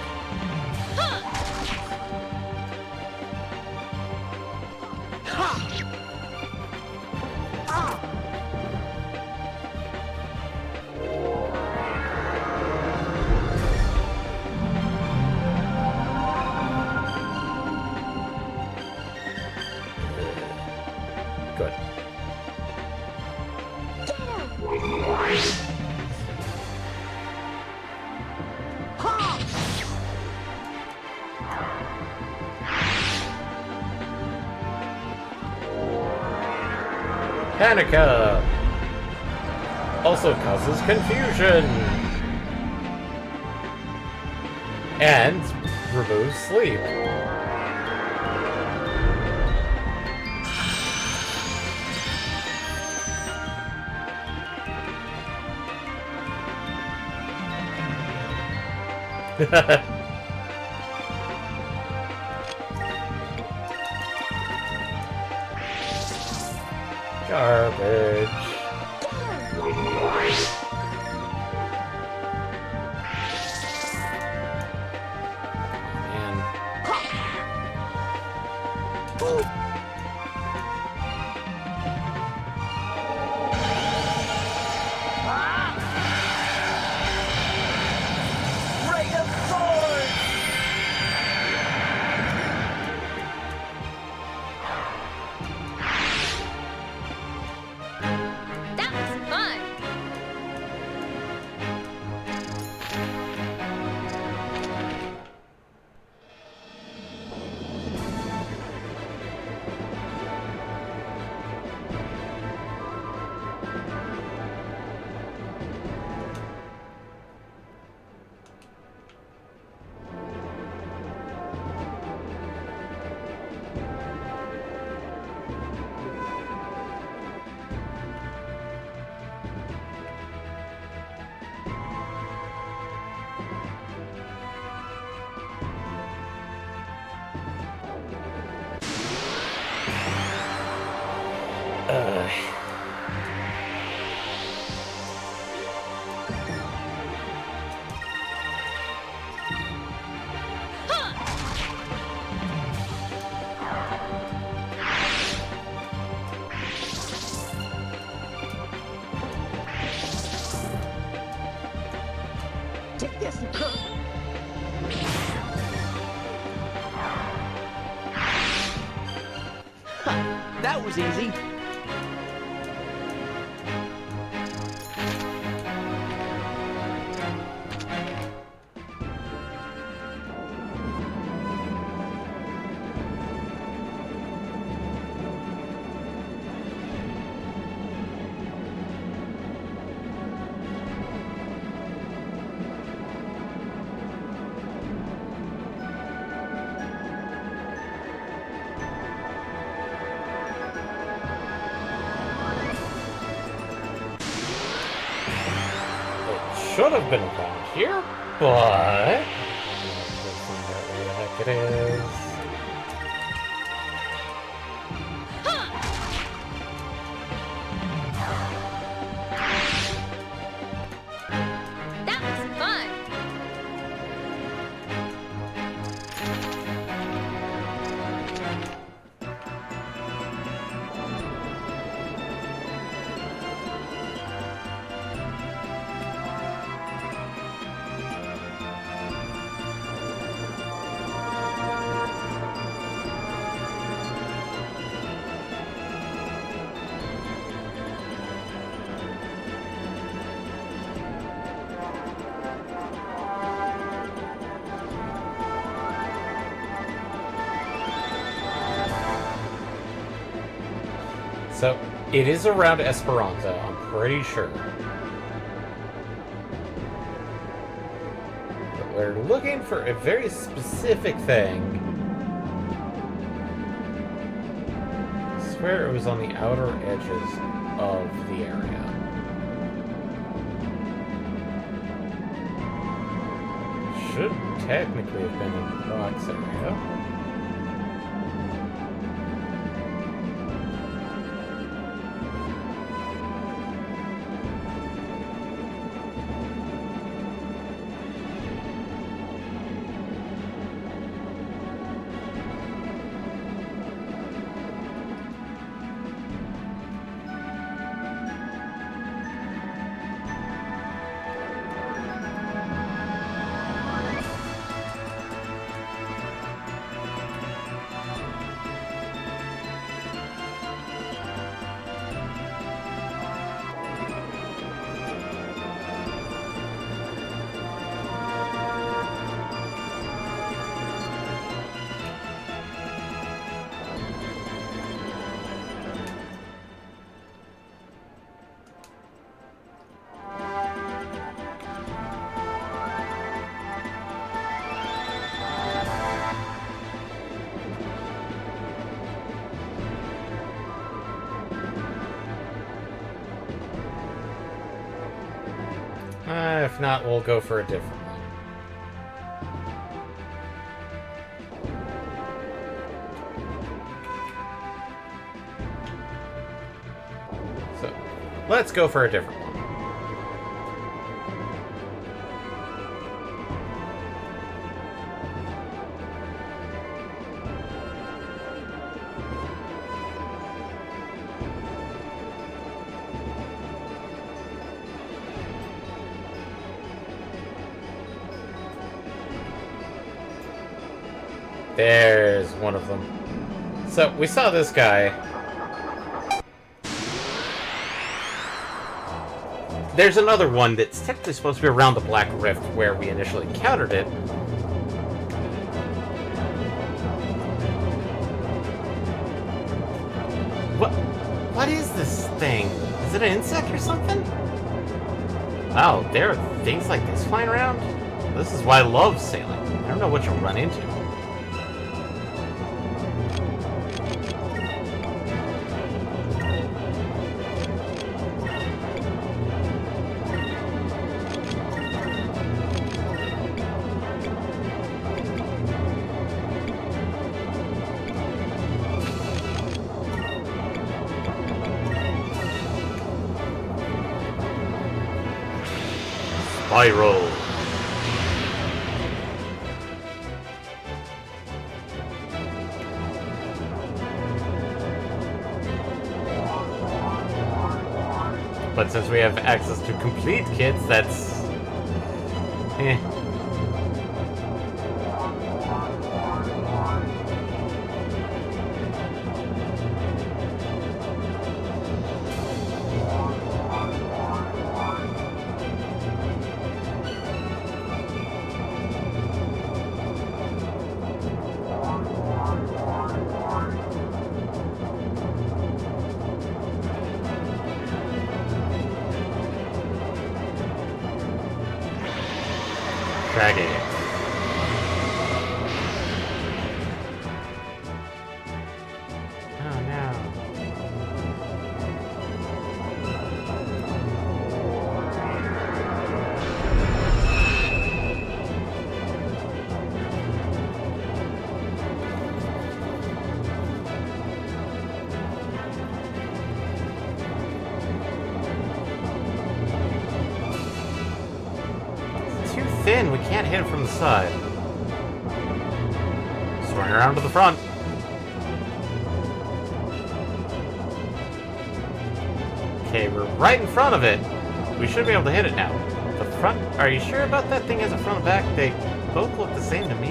Good. Panica also causes confusion and removes sleep. Garbage. Man.
Ray of sword!
That was fun.
Take this, Kirk. That was easy.
Should have been around here, but we'll find out where the heck it is.
That was fun.
So, it is around Esperanza, I'm pretty sure. But we're looking for a very specific thing. I swear it was on the outer edges of the area. Should technically have been in the box area. If not, we'll go for a different one. So, let's go for a different one. There's one of them. So, we saw this guy. There's another one that's technically supposed to be around the Black Rift where we initially encountered it. What is this thing? Is it an insect or something? Wow, there are things like this flying around? This is why I love sailing. I don't know what you'll run into. Spiral. But since we have access to complete kits, that's... eh. Shaggy. Oh no. Too thin, we can't hit it from the side. Swing around to the front. Okay, we're right in front of it. We should be able to hit it now. The front? Are you sure about that thing as a front and back? They both look the same to me.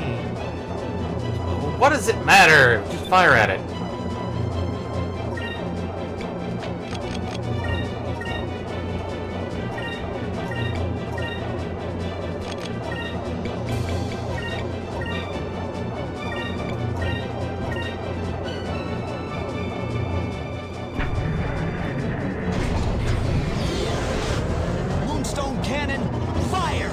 What does it matter? Just fire at it.
Moonstone cannon, fire!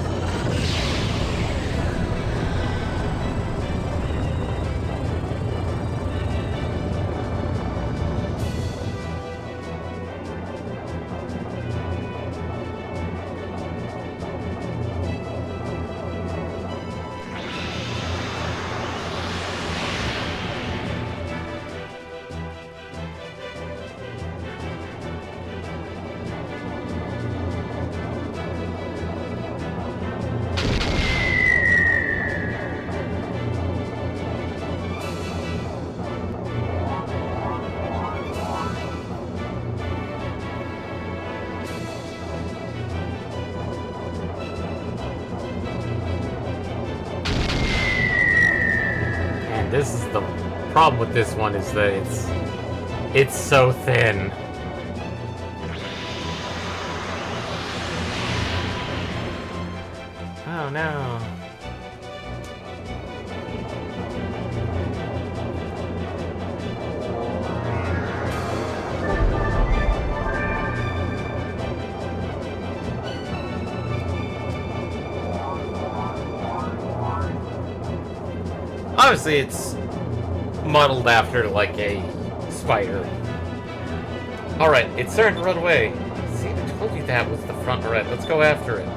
This is the problem with this one, is that it's so thin. Oh no. Obviously, it's modeled after, like, a spider. Alright, it's starting to run away. See, I told you that was the front red. Let's go after it.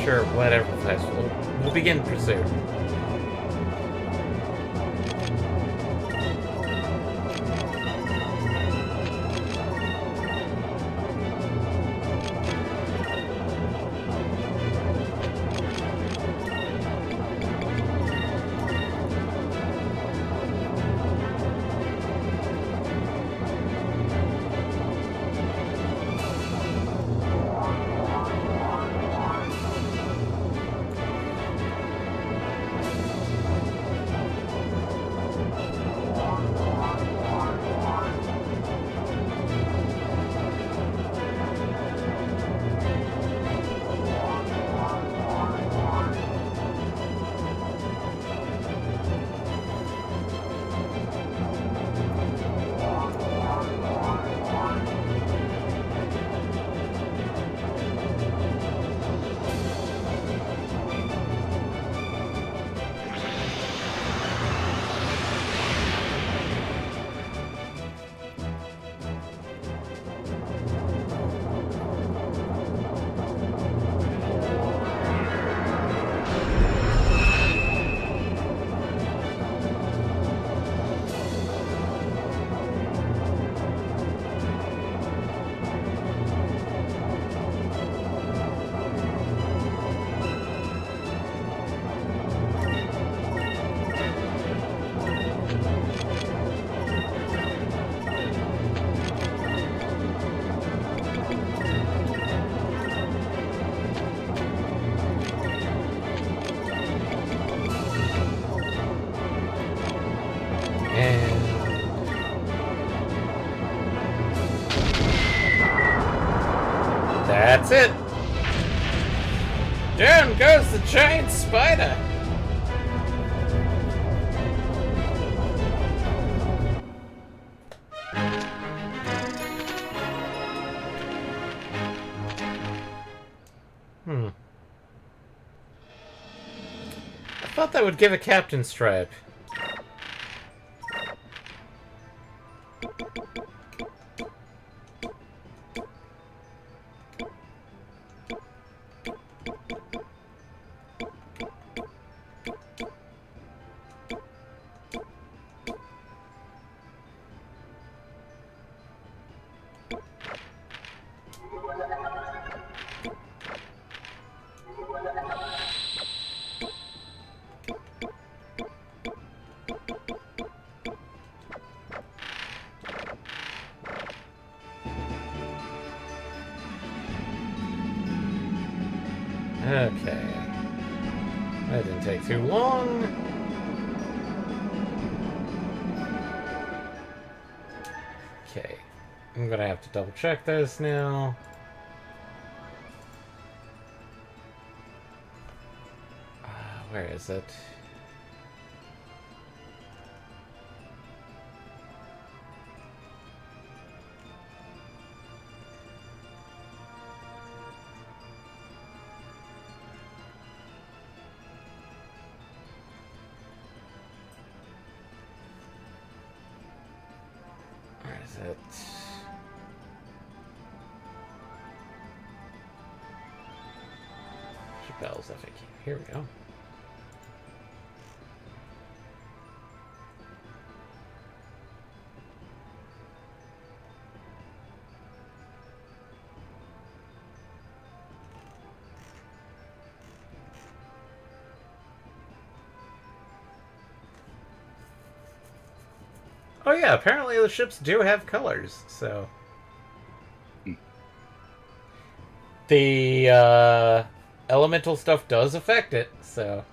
Sure, whatever, Flash. We'll begin pursuit. That's it! Down goes the giant spider! I thought that would give a captain's stripe. Okay. That didn't take too long. Okay. I'm gonna have to double check this now. Where is it? Where is it? Chappelle's FAQ. Here we go. Oh yeah, apparently the ships do have colors, so... The, elemental stuff does affect it, so...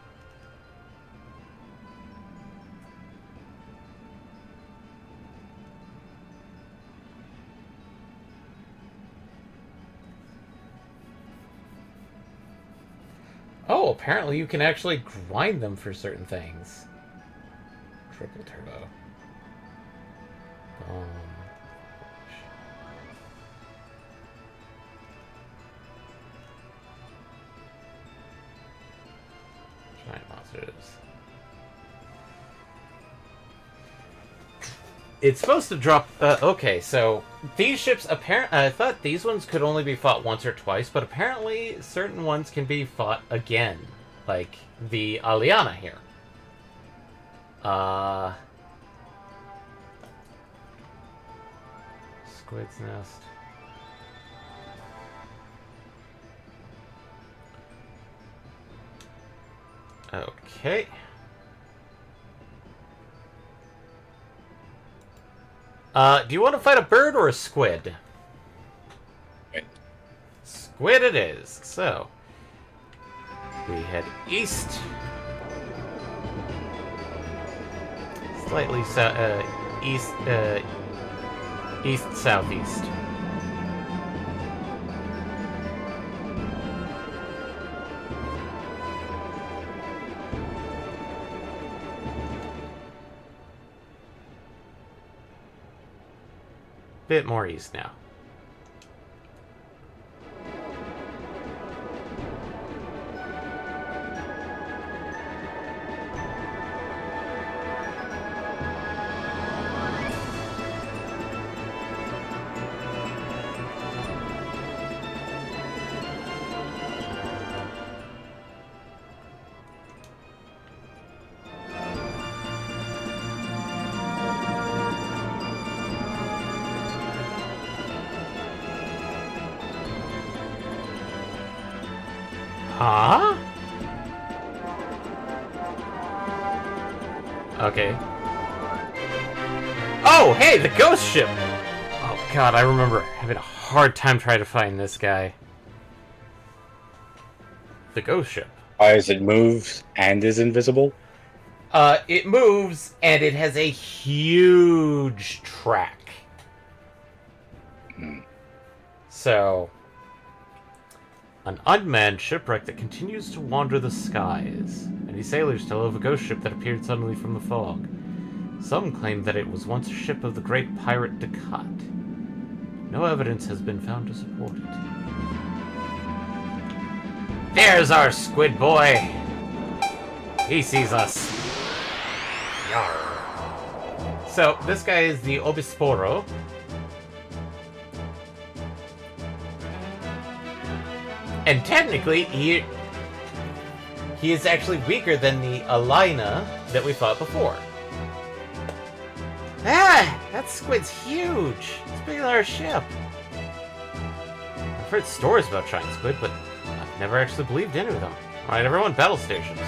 Oh, apparently you can actually grind them for certain things. Triple turbo. Giant monsters. It's supposed to drop... okay, so these ships, I thought these ones could only be fought once or twice, but apparently certain ones can be fought again. Like the Aliana here. Squid's Nest. Okay. Do you want to fight a bird or a squid?
Right.
Squid it is. So, we head east. Slightly east-southeast. Bit more east now. Huh? Okay. Oh, hey, the ghost ship! Oh god, I remember having a hard time trying to find this guy. The ghost ship.
Why does it move and is invisible?
It moves, and it has a huge track. So... an unmanned shipwreck that continues to wander the skies. Many sailors tell of a ghost ship that appeared suddenly from the fog. Some claim that it was once a ship of the great pirate Descartes. No evidence has been found to support it. There's our squid boy! He sees us. Yarr. So, this guy is the Obisporo. And technically, he is actually weaker than the Alina that we fought before. Ah! That squid's huge! It's bigger than our ship. I've heard stories about giant squid, but I've never actually believed any of them. Alright, everyone, battle stations.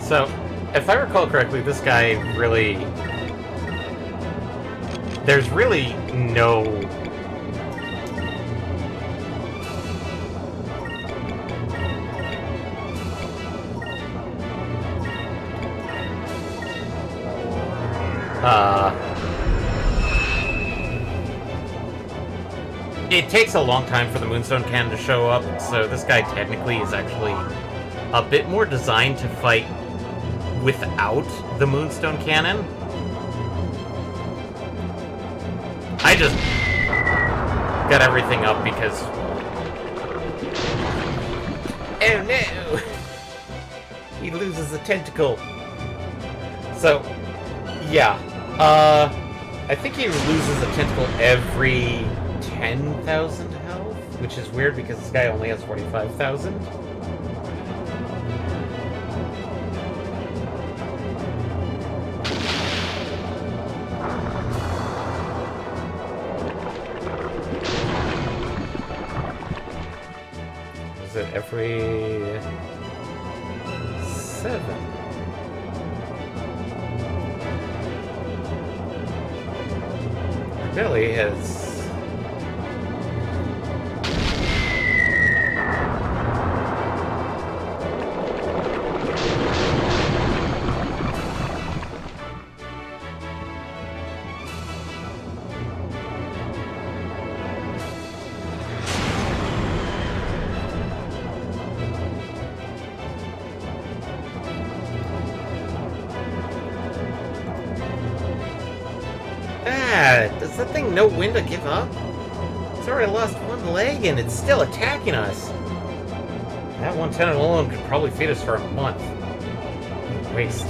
So, if I recall correctly, this guy really... there's really no... it takes a long time for the Moonstone Cannon to show up, so this guy technically is actually a bit more designed to fight without the Moonstone Cannon. I just got everything up because Oh no! He loses a tentacle. So, yeah. I think he loses a tentacle every 10,000 health, which is weird because this guy only has 45,000. Is it every 7? Billy has... Does that thing know when to give up? It's already lost one leg and it's still attacking us. That one tendon alone could probably feed us for a month. Waste.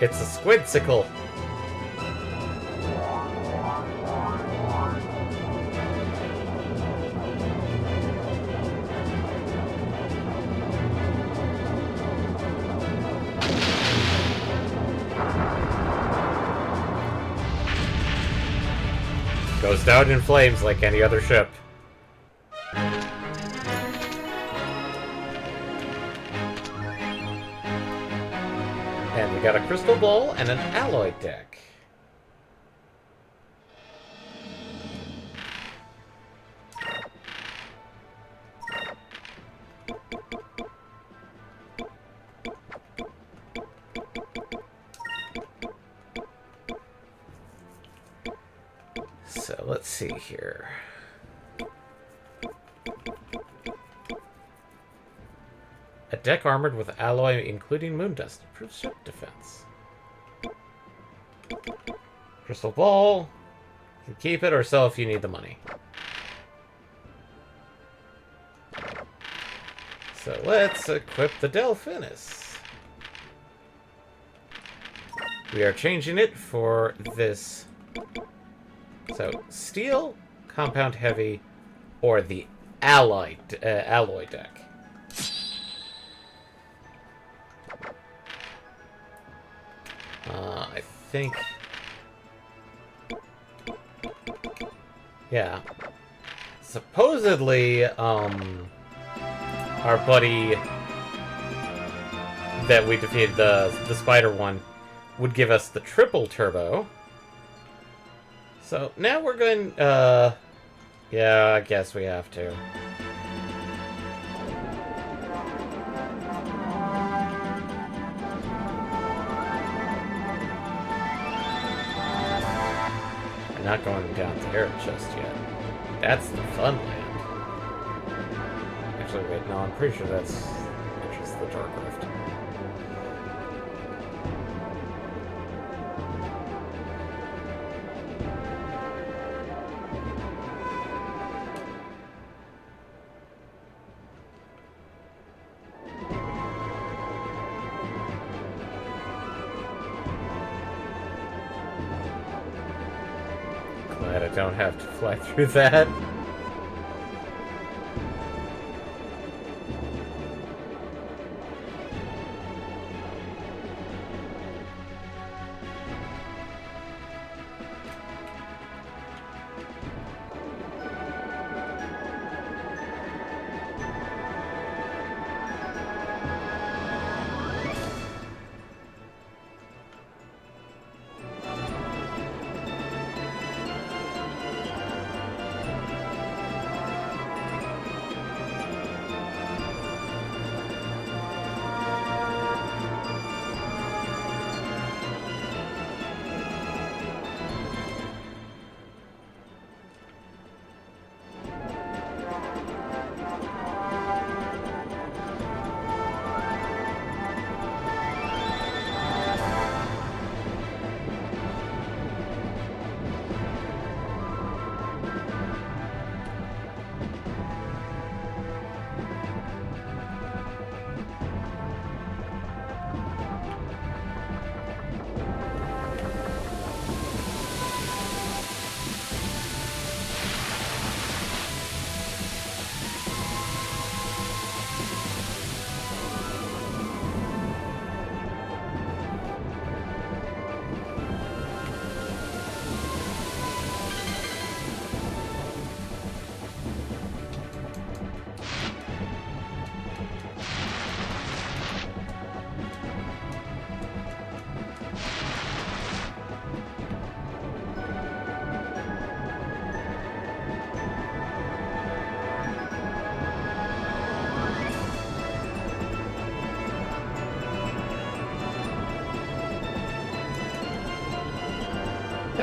It's a squidsicle. Goes down in flames like any other ship. And we got a crystal ball and an alloy deck. So let's see here. A deck armored with alloy including moondust improves ship defense. Crystal ball. You can keep it or sell if you need the money. So let's equip the Delphinus. We are changing it for this. So steel, compound heavy, or the alloy deck. I think... Yeah. Supposedly, our buddy that we defeated, the spider one, would give us the triple turbo. So, now we're going, yeah, I guess we have to. I'm not going down there just yet. That's the fun land. Actually, wait, no, I'm pretty sure that's just the Dark Rift. Glad I don't have to fly through that.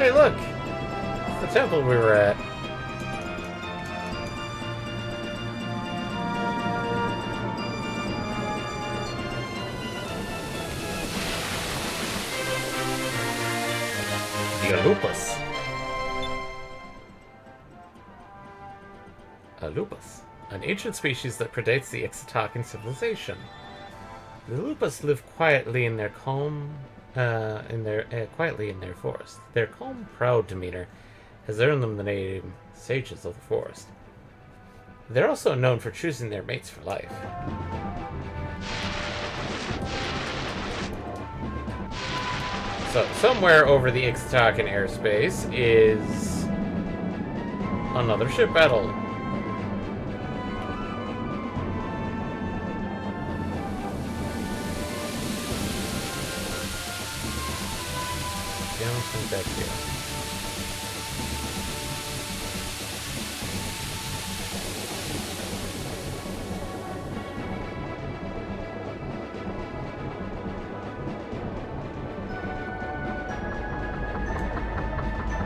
Hey, look! It's the temple we were at. The lupus. A lupus, an ancient species that predates the Ixtacan civilization. The lupus live quietly in their quietly in their forest. Their calm, proud demeanor has earned them the name sages of the forest. They're also known for choosing their mates for life. So, somewhere over the Ixtacan airspace is another ship battle. Back here.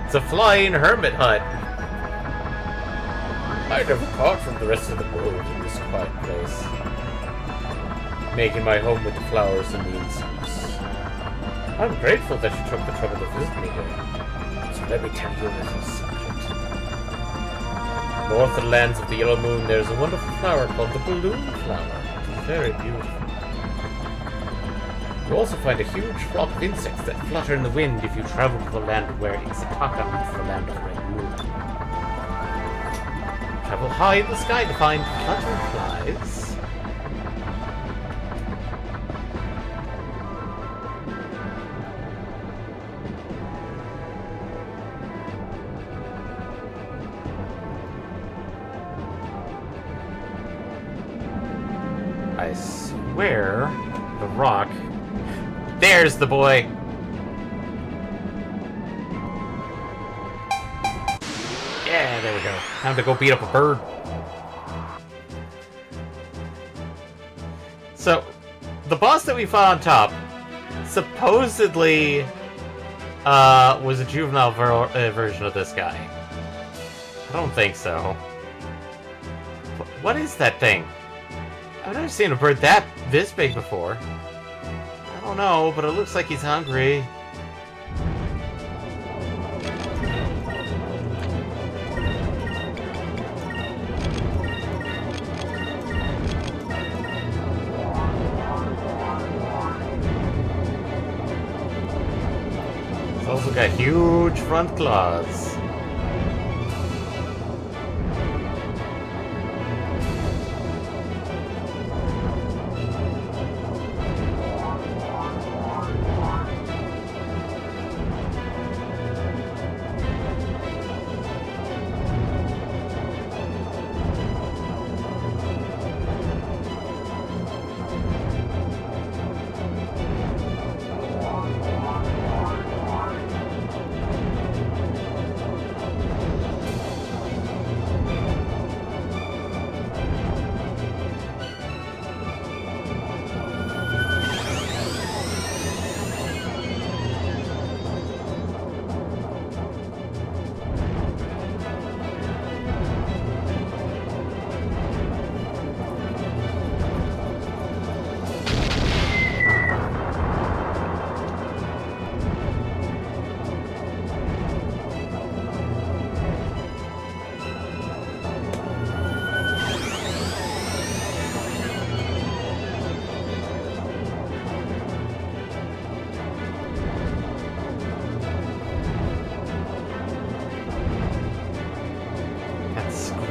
It's a flying hermit hut. I never caught from the rest of the world in this quiet place, making my home with the flowers and the incense. I'm grateful that you took the trouble to visit me here. So let me tell you a little secret. North of the lands of the Yellow Moon, there's a wonderful flower called the balloon flower. It's very beautiful. You also find a huge flock of insects that flutter in the wind if you travel to the land where Ixtacan meets the land of Red Moon. Travel high in the sky to find flutterflies. I swear the rock. There's the boy! Yeah, there we go. Time to go beat up a bird. So, the boss that we fought on top supposedly was a juvenile version of this guy. I don't think so. What is that thing? I've never seen a bird this big before. I don't know, but it looks like he's hungry. He's also got huge front claws.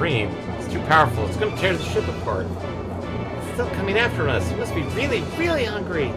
It's too powerful. It's gonna tear the ship apart. It's still coming after us. It must be really, really hungry.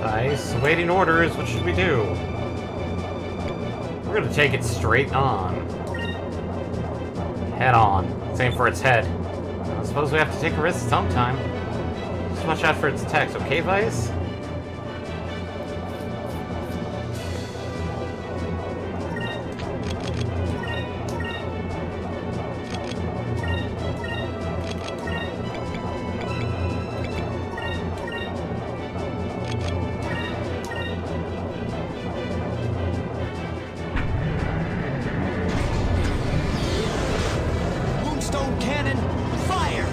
Ice, awaiting orders. What should we do? We're gonna take it straight on. Head on. Same for its head. I suppose we have to take a risk sometime. Just watch out for its attacks, okay, Vice?
Moonstone cannon, fire!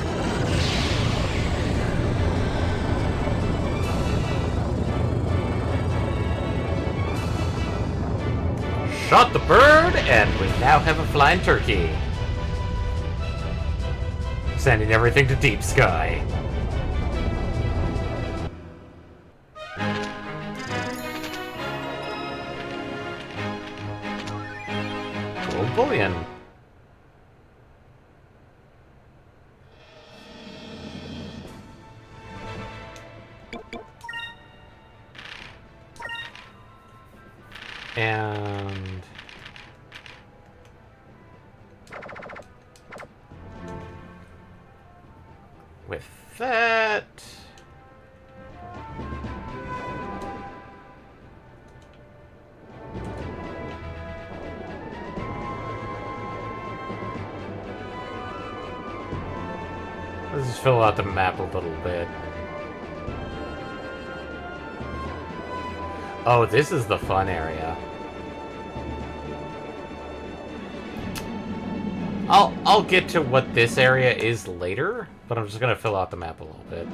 Shot the bird, and we now have a flying turkey. Sending everything to deep sky. Gold bullion. And with that, let's just fill out the map a little bit. Oh, this is the fun area. I'll get to what this area is later, but I'm just gonna fill out the map a little bit.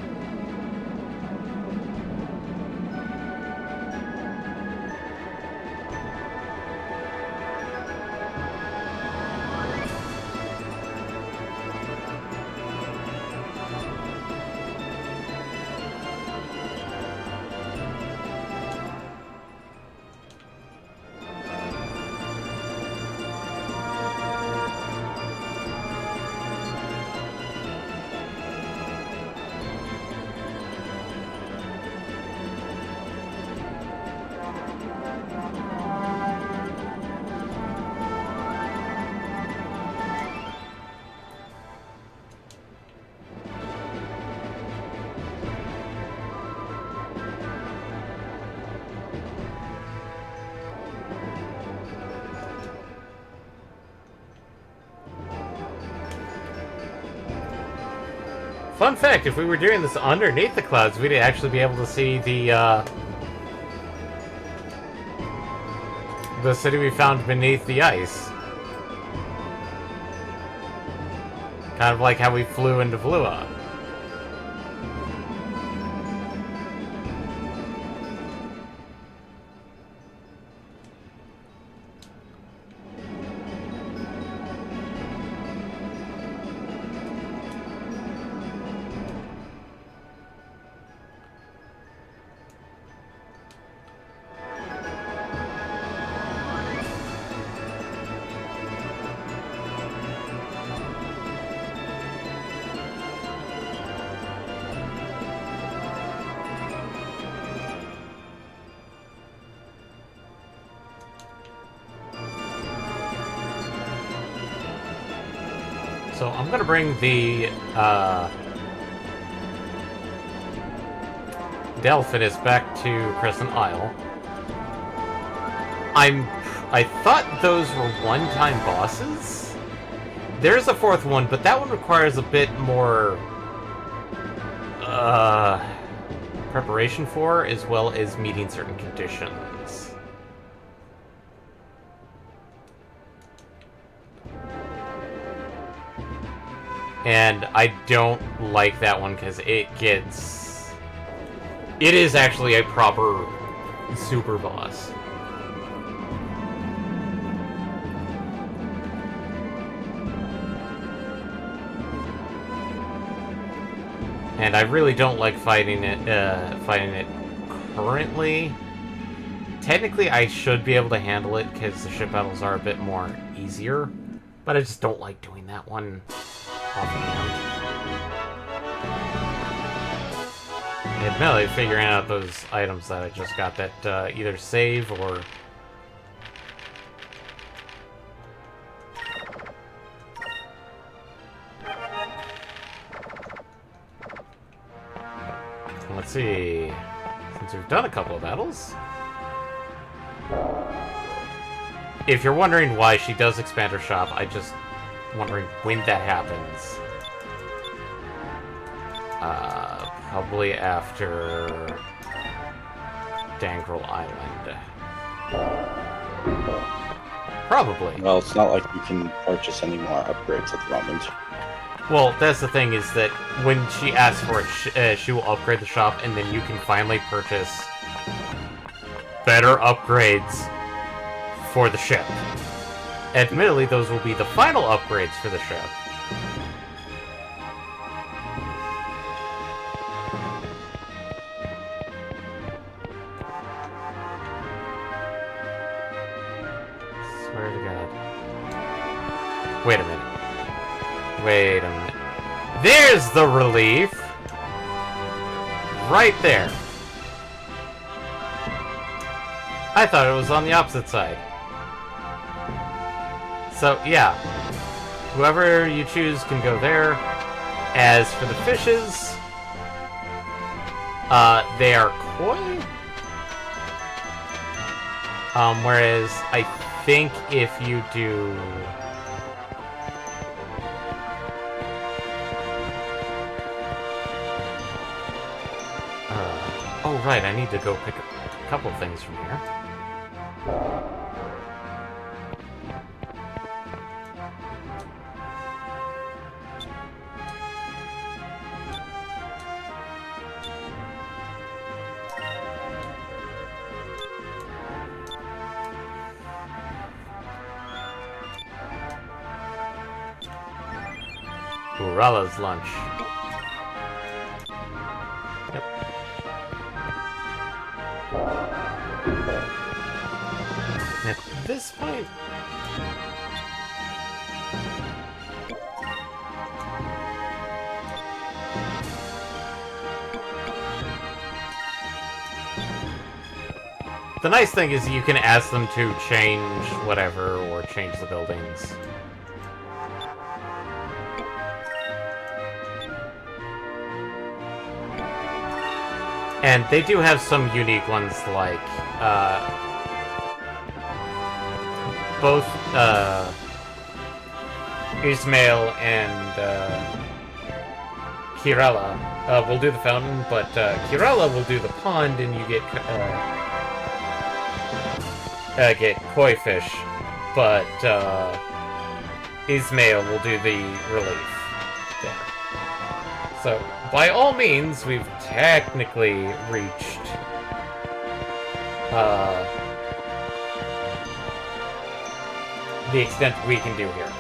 Fun fact, if we were doing this underneath the clouds, we'd actually be able to see the city we found beneath the ice. Kind of like how we flew into Vlua. So I'm gonna bring the Delphinus back to Crescent Isle. I thought those were one-time bosses. There's a fourth one, but that one requires a bit more preparation for, as well as meeting certain conditions. And I don't like that one because it is actually a proper super boss. And I really don't like fighting it currently. Technically, I should be able to handle it because the ship battles are a bit more easier, but I just don't like doing that one offhand. Admittedly, figuring out those items that I just got that either save or... Let's see... Since we've done a couple of battles... If you're wondering why she does expand her shop, I just wondering when that happens. Probably after Dangrel Island. Probably.
Well, it's not like you can purchase any more upgrades at the moment.
Well, that's the thing, is that when she asks for it, she will upgrade the shop, and then you can finally purchase better upgrades for the ship. Admittedly, those will be the final upgrades for the ship. Swear to God. Wait a minute. Wait a minute. There's the relief! Right there. I thought it was on the opposite side. So, yeah. Whoever you choose can go there. As for the fishes... they are koi? Whereas, I think if you do... oh, right, I need to go pick up a couple things from here. Urala's lunch. Yep. At this point... The nice thing is you can ask them to change whatever, or change the buildings. And they do have some unique ones, like, both, Ismail and, Kirella, will do the fountain, but, Kirella will do the pond, and you get koi fish, but, Ismail will do the relief there. So, by all means, we've technically reached, the extent we can do here.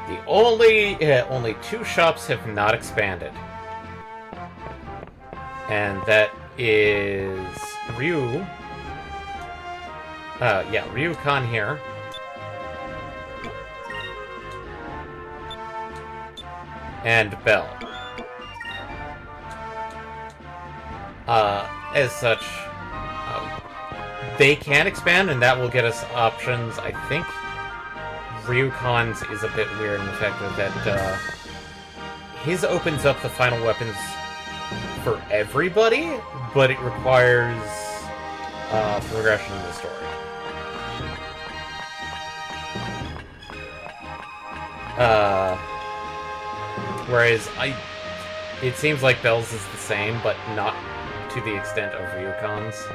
The only 2 shops have not expanded. And that is Ryu. Ryukan here. And Bell. As such, they can expand, and that will get us options. I think Ryukan's is a bit weird in the fact that his opens up the final weapons for everybody, but it requires progression in the story. Whereas it seems like Bell's is the same, but not to the extent of Ryukan's.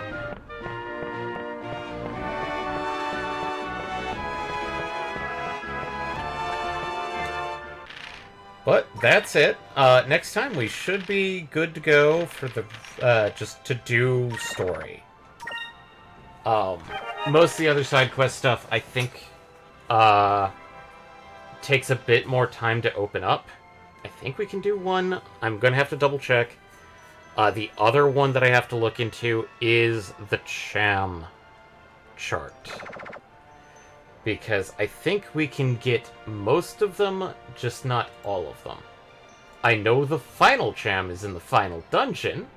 But that's it. Next time we should be good to go for the just to do story. Most of the other side quest stuff, I think, takes a bit more time to open up. I think we can do one. I'm gonna have to double check. The other one that I have to look into is the Cham chart. Because I think we can get most of them, just not all of them. I know the final gem is in the final dungeon.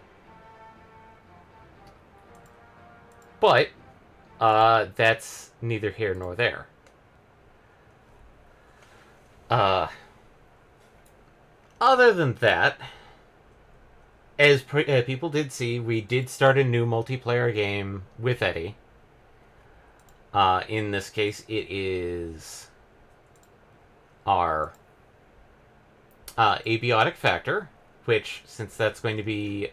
But, that's neither here nor there. Other than that, as people did see, we did start a new multiplayer game with Eddie. In this case, it is our Abiotic Factor, which, since that's going to be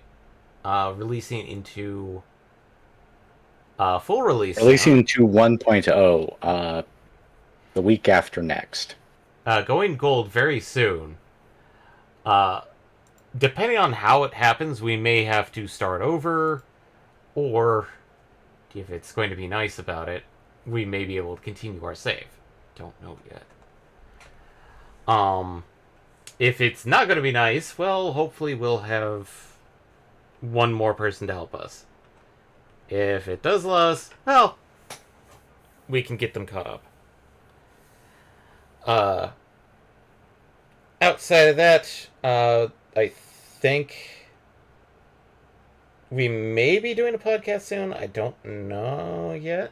releasing into full release
Releasing to 1.0 the week after next.
Going gold very soon. Depending on how it happens, we may have to start over, or if it's going to be nice about it, we may be able to continue our save. Don't know yet. If it's not going to be nice, well, hopefully we'll have one more person to help us. If it does allow us, well, we can get them caught up. Outside of that, I think we may be doing a podcast soon. I don't know yet.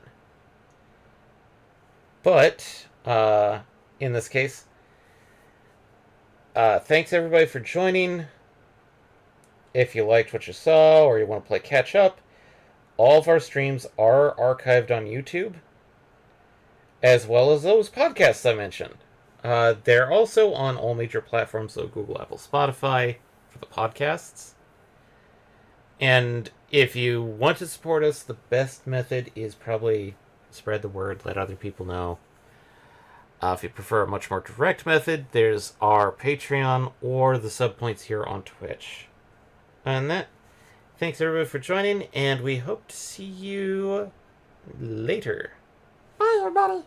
But, in this case, thanks everybody for joining. If you liked what you saw or you want to play catch up, all of our streams are archived on YouTube, as well as those podcasts I mentioned. They're also on all major platforms, so Google, Apple, Spotify, for the podcasts. And if you want to support us, the best method is probably spread the word, let other people know. If you prefer a much more direct method, there's our Patreon or the subpoints here on Twitch. And that, thanks everybody for joining, and we hope to see you later.
Bye, everybody.